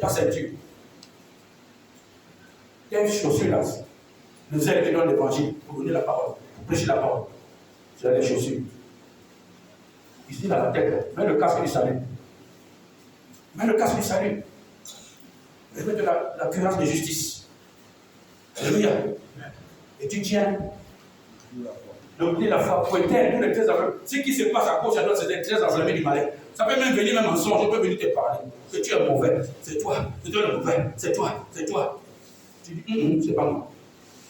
ta ceinture. Tes chaussures là, le zèle qui donne l'évangile pour donner la parole, pour prêcher la parole. C'est les chaussures. Ici, dans la tête, mets le casque du salut. Mets le casque du salut. Mets de la cuirasse de justice. Alléluia. Et tu tiens. N'oublie la foi pour éteindre tous les traits enflammés. Ce qui se passe à gauche à droite, c'est des traits enflammés du malin. Ça peut même venir même en songe, je peux venir te parler. Que tu es mauvais. C'est toi le mauvais. C'est toi. Tu dis, c'est pas moi.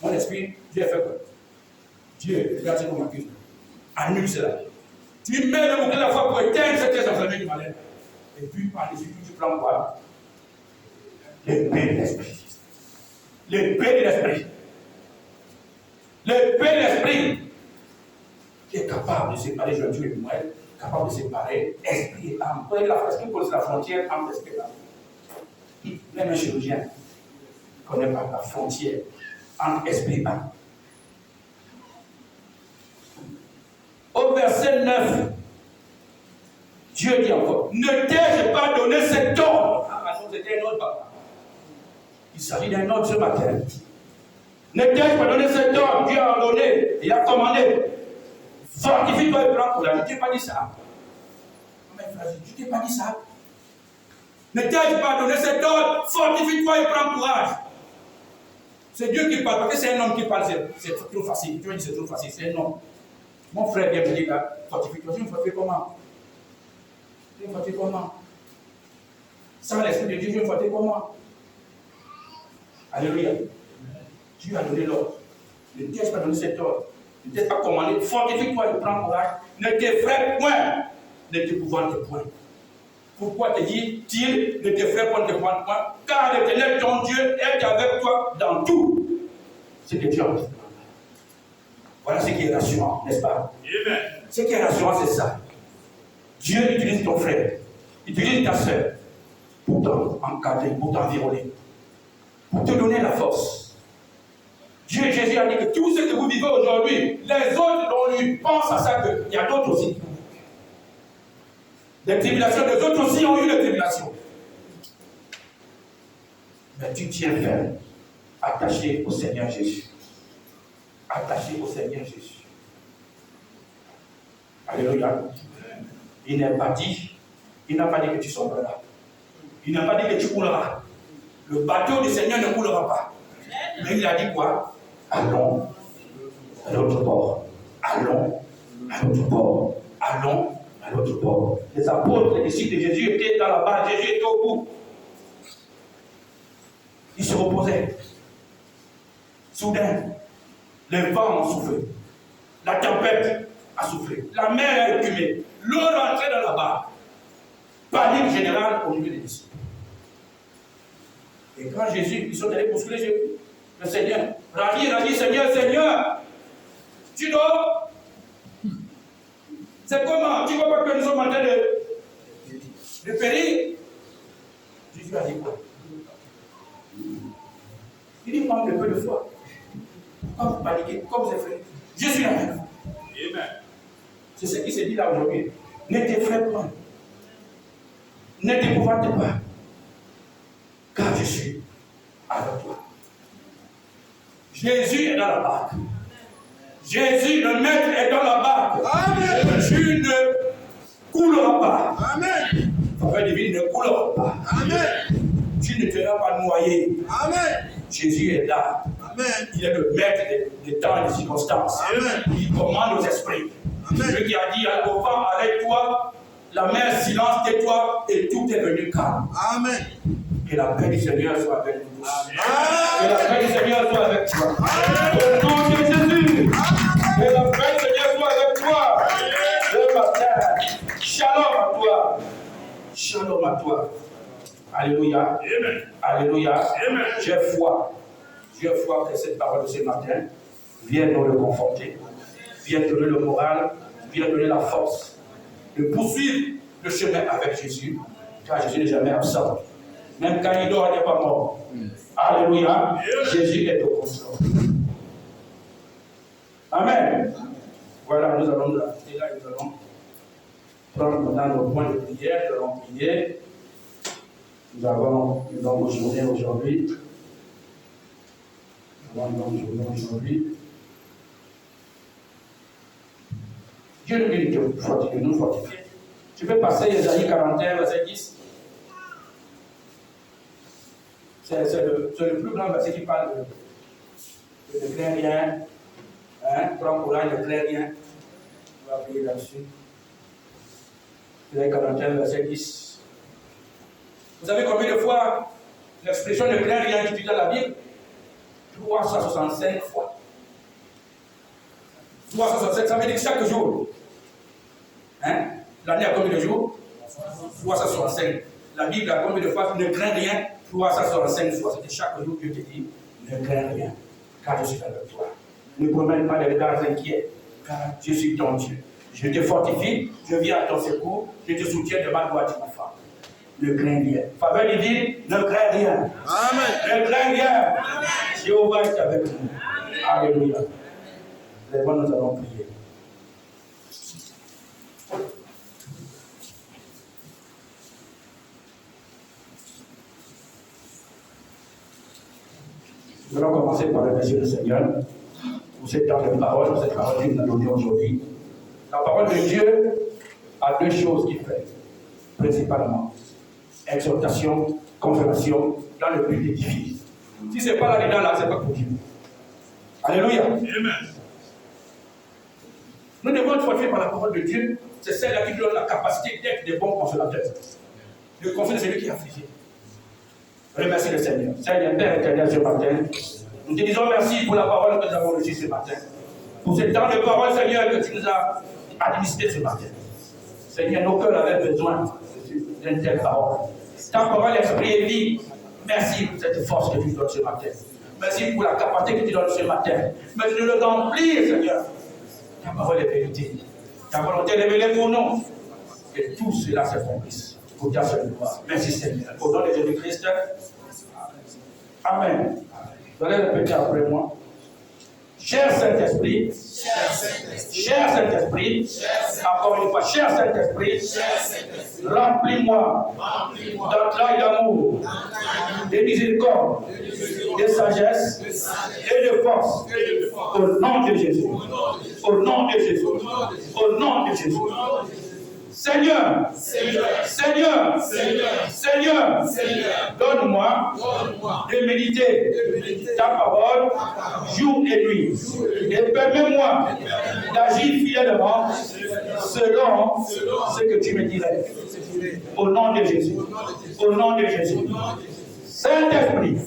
Mon esprit, Dieu a fait quoi? Dieu, regarde ce qu'on m'accuse. Annule cela. Tu mets le bouquet de la foi pour éteindre ces traits enflammés du malin. Et puis, par-dessus, tu prends quoi? L'épée de l'esprit. L'épée de l'esprit. L'épée de l'esprit qui est capable de séparer Josué et Noël, capable de séparer esprit et âme. Vous voyez la phrase qui pose la frontière âme, esprit et âme. Même un chirurgien ne connaît pas la frontière entre esprit et âme. au verset 9, Dieu dit encore, ne t'ai-je pas donné cet ordre? Ah, c'était un ordre, papa. Il s'agit d'un ordre ce matin. Ne t'ai-je pas donné cet ordre? Dieu a donné, il a commandé. Fortifie-toi et prends courage. Je ne t'ai pas dit ça. Je ne t'ai pas dit ça. Ne t'ai-je pas donné cet ordre? Fortifie-toi et prends courage. C'est Dieu qui parle, parce que c'est un homme qui parle, c'est trop facile. Tu vas dire c'est trop facile, c'est un homme. Mon frère vient me dire là, fortifie-toi. Je me fortifie comment? Je me fortifie comment? Sans l'esprit de Dieu, je me fortifie comment? Alléluia. Dieu a donné l'ordre. Ne t'ai-je pas donné cet ordre? Ne t'ai pas commandé, fortifie-toi et prends courage. Ne t'effraie point, ne t'épouvante point. Pourquoi te dit-il, ne t'effraie point, ne t'épouvante point? Car l'Éternel, ton Dieu, est avec toi dans tout ce que tu as fait. Voilà ce qui est rassurant, n'est-ce pas? Amen. Ce qui est rassurant, c'est ça. Dieu utilise ton frère, utilise ta soeur pour t'encadrer, pour t'environner, pour te donner la force. Dieu, Jésus a dit que tout ce que vous vivez aujourd'hui, les autres l'ont eu. Pense à ça qu'il y a d'autres aussi. Les tribulations, les autres aussi ont eu des tribulations. Mais tu tiens ferme, attaché au Seigneur Jésus. Attaché au Seigneur Jésus. Alléluia. Il n'a pas dit que tu sombreras. Il n'a pas dit que tu couleras. Le bateau du Seigneur ne coulera pas. Mais il a dit quoi? Allons à l'autre bord. Allons à l'autre bord. Allons à l'autre bord. Les apôtres, les disciples de Jésus étaient dans la barre. Jésus était au bout. Ils se reposaient. Soudain, les vents ont soufflé. La tempête a soufflé. La mer a écumé. L'eau rentrait dans la barre. Panique générale au milieu des disciples. Et quand Jésus, ils sont allés bousculer Jésus, le Seigneur, ravi, Seigneur, Seigneur, tu dors? C'est comment? Tu ne vois pas que nous sommes en train de périr? Jésus a dit quoi? Il dit, manque un peu de foi. Quand vous paniquez, comme vous effrayez, je suis là avec vous. Amen. C'est ce qui se dit là aujourd'hui. Ne t'effraie pas. Ne t'épouvante pas. Car je suis avec toi. Jésus est dans la barque. Jésus, le maître, est dans la barque. Amen. Tu ne couleras pas. Amen. Faveur divine ne coulera pas. Amen. Tu ne te seras pas noyé. Amen. Jésus est là. Amen. Il est le maître des temps et des circonstances. Amen. Il commande aux esprits. Amen. Dieu qui a dit au vent, arrête-toi, la mer, silence, tais-toi, et tout est venu calme. Amen. Que la paix du Seigneur soit avec nous tous. Amen. Que la paix du Seigneur soit avec toi. Amen. Au nom de Jésus. Amen. Que la paix du Seigneur soit avec toi. Ce matin. Shalom à toi. Shalom à toi. Alléluia. Amen. Alléluia. Amen. J'ai foi. J'ai foi que cette parole de ce matin vient nous le conforter, vient donner le moral, vient donner la force de poursuivre le chemin avec Jésus, car Jésus n'est jamais absent. Même quand il dort, il n'est pas mort. Alléluia. Jésus est au contrôle. Amen. Voilà, nous allons nous arrêter là, nous allons prendre maintenant nos points de prière, nous allons prier. Nous avons une longue journée aujourd'hui. Dieu nous dit de nous fortifier. Tu peux passer Ésaïe 41, verset 10. C'est le plus grand verset qui parle de ne craindre rien. Hein? Prends courage, ne crains rien. On va prier là-dessus. Ésaïe 41, verset 10. Vous savez combien de fois l'expression ne crains rien est utilisée dans la Bible? 365 fois. 365, ça veut dire chaque jour. Hein? L'année a combien de jours? 365. La Bible a combien de fois? Ne crains rien. 365 fois. C'était chaque jour que Dieu te dit, ne crains rien, car je suis avec toi. Ne promène pas des regards inquiets, car je suis ton Dieu. Je te fortifie, je viens à ton secours, je te soutiens de ma droite, ma femme. Ne crains rien. Faveur divine, ne crains rien. Amen. Ne crains rien. Amen. Jéhovah est avec nous. Alléluia. Les bons, nous allons prier. Nous allons commencer par remercier le Seigneur pour cette temps de parole, pour cette parole qu'il nous a donnée aujourd'hui. La parole de Dieu a deux choses qu'il fait, principalement. Exhortation, confirmation, dans le but d'édifier. Si ce n'est pas là-dedans, là, ce n'est pas pour Dieu. Alléluia. Amen. Nous devons être fortifiés par la parole de Dieu. C'est celle-là qui nous donne la capacité d'être des bons consolateurs. Le conseil de celui qui est affligé. Remercie le Seigneur. Seigneur, Père éternel, ce matin, nous te disons merci pour la parole que nous avons reçue ce matin. Pour ce temps de parole, Seigneur, que tu nous as administré ce matin. Seigneur, nos cœurs avaient besoin d'une telle parole. Ta parole, esprit et vie. Merci pour cette force que tu donnes ce matin. Merci pour la capacité que tu donnes ce matin. Merci de nous remplir, Seigneur. Ta parole est vérité. Ta volonté est révélée pour nous. Et tout cela s'accomplisse. Pour ta seule gloire. Merci, Seigneur. Au nom de Jésus-Christ. Amen. Vous allez répéter après moi. Cher Saint-Esprit, cher Saint-Esprit, encore une fois, cher Saint-Esprit, remplis-moi d'entrailles d'amour, de miséricorde, de sagesse et de force. Au nom de Jésus. Au nom de Jésus. Au nom de Jésus. Seigneur, Seigneur, donne-moi de méditer ta parole jour et nuit. Et permets-moi d'agir fidèlement selon ce que tu me dirais. Au nom de Jésus. Au nom de Jésus. Saint-Esprit,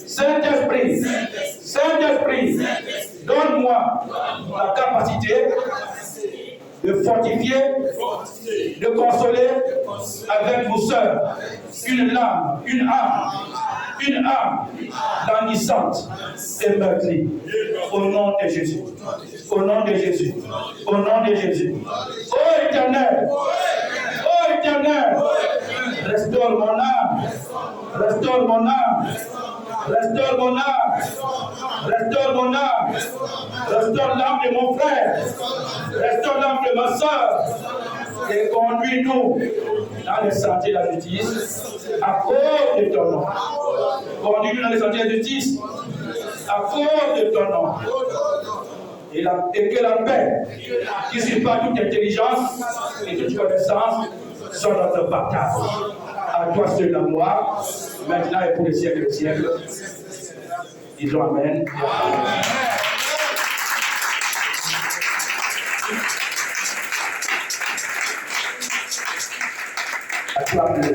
Saint-Esprit, Saint-Esprit, donne-moi la capacité de fortifier, de consoler avec douceur une âme languissante et meurtrie. Au nom de Jésus. Au nom de Jésus. Au nom de Jésus. Ô Éternel, restaure mon âme. Restaure mon âme. Restaure mon âme. Restaure mon âme. Restaure l'âme de mon frère. Restaure l'âme de ma soeur. Et conduis-nous dans les sentiers de la justice à cause de ton nom. Conduis-nous dans les sentiers de la justice à cause de ton nom. Et que la paix, qui surpasse toute intelligence et toute connaissance, soit notre partage. À toi seul la gloire, maintenant et pour les siècles des siècles. Disons Amen. Amen. Acclame-le.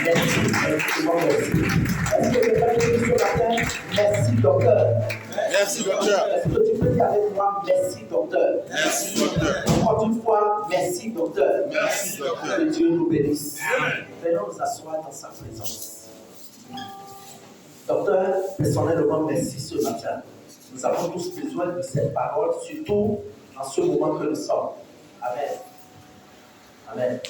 Merci. Est-ce que quelqu'un peut dire ce matin, merci docteur? Merci docteur. Est-ce que tu peux dire avec moi, merci docteur? Merci docteur. Encore une fois, merci docteur. Merci docteur. Que Dieu nous bénisse. Amen. Venons nous asseoir dans sa présence. Docteur, personnellement, merci ce matin. Nous avons tous besoin de cette parole, surtout en ce moment que nous sommes. Amen. Amen.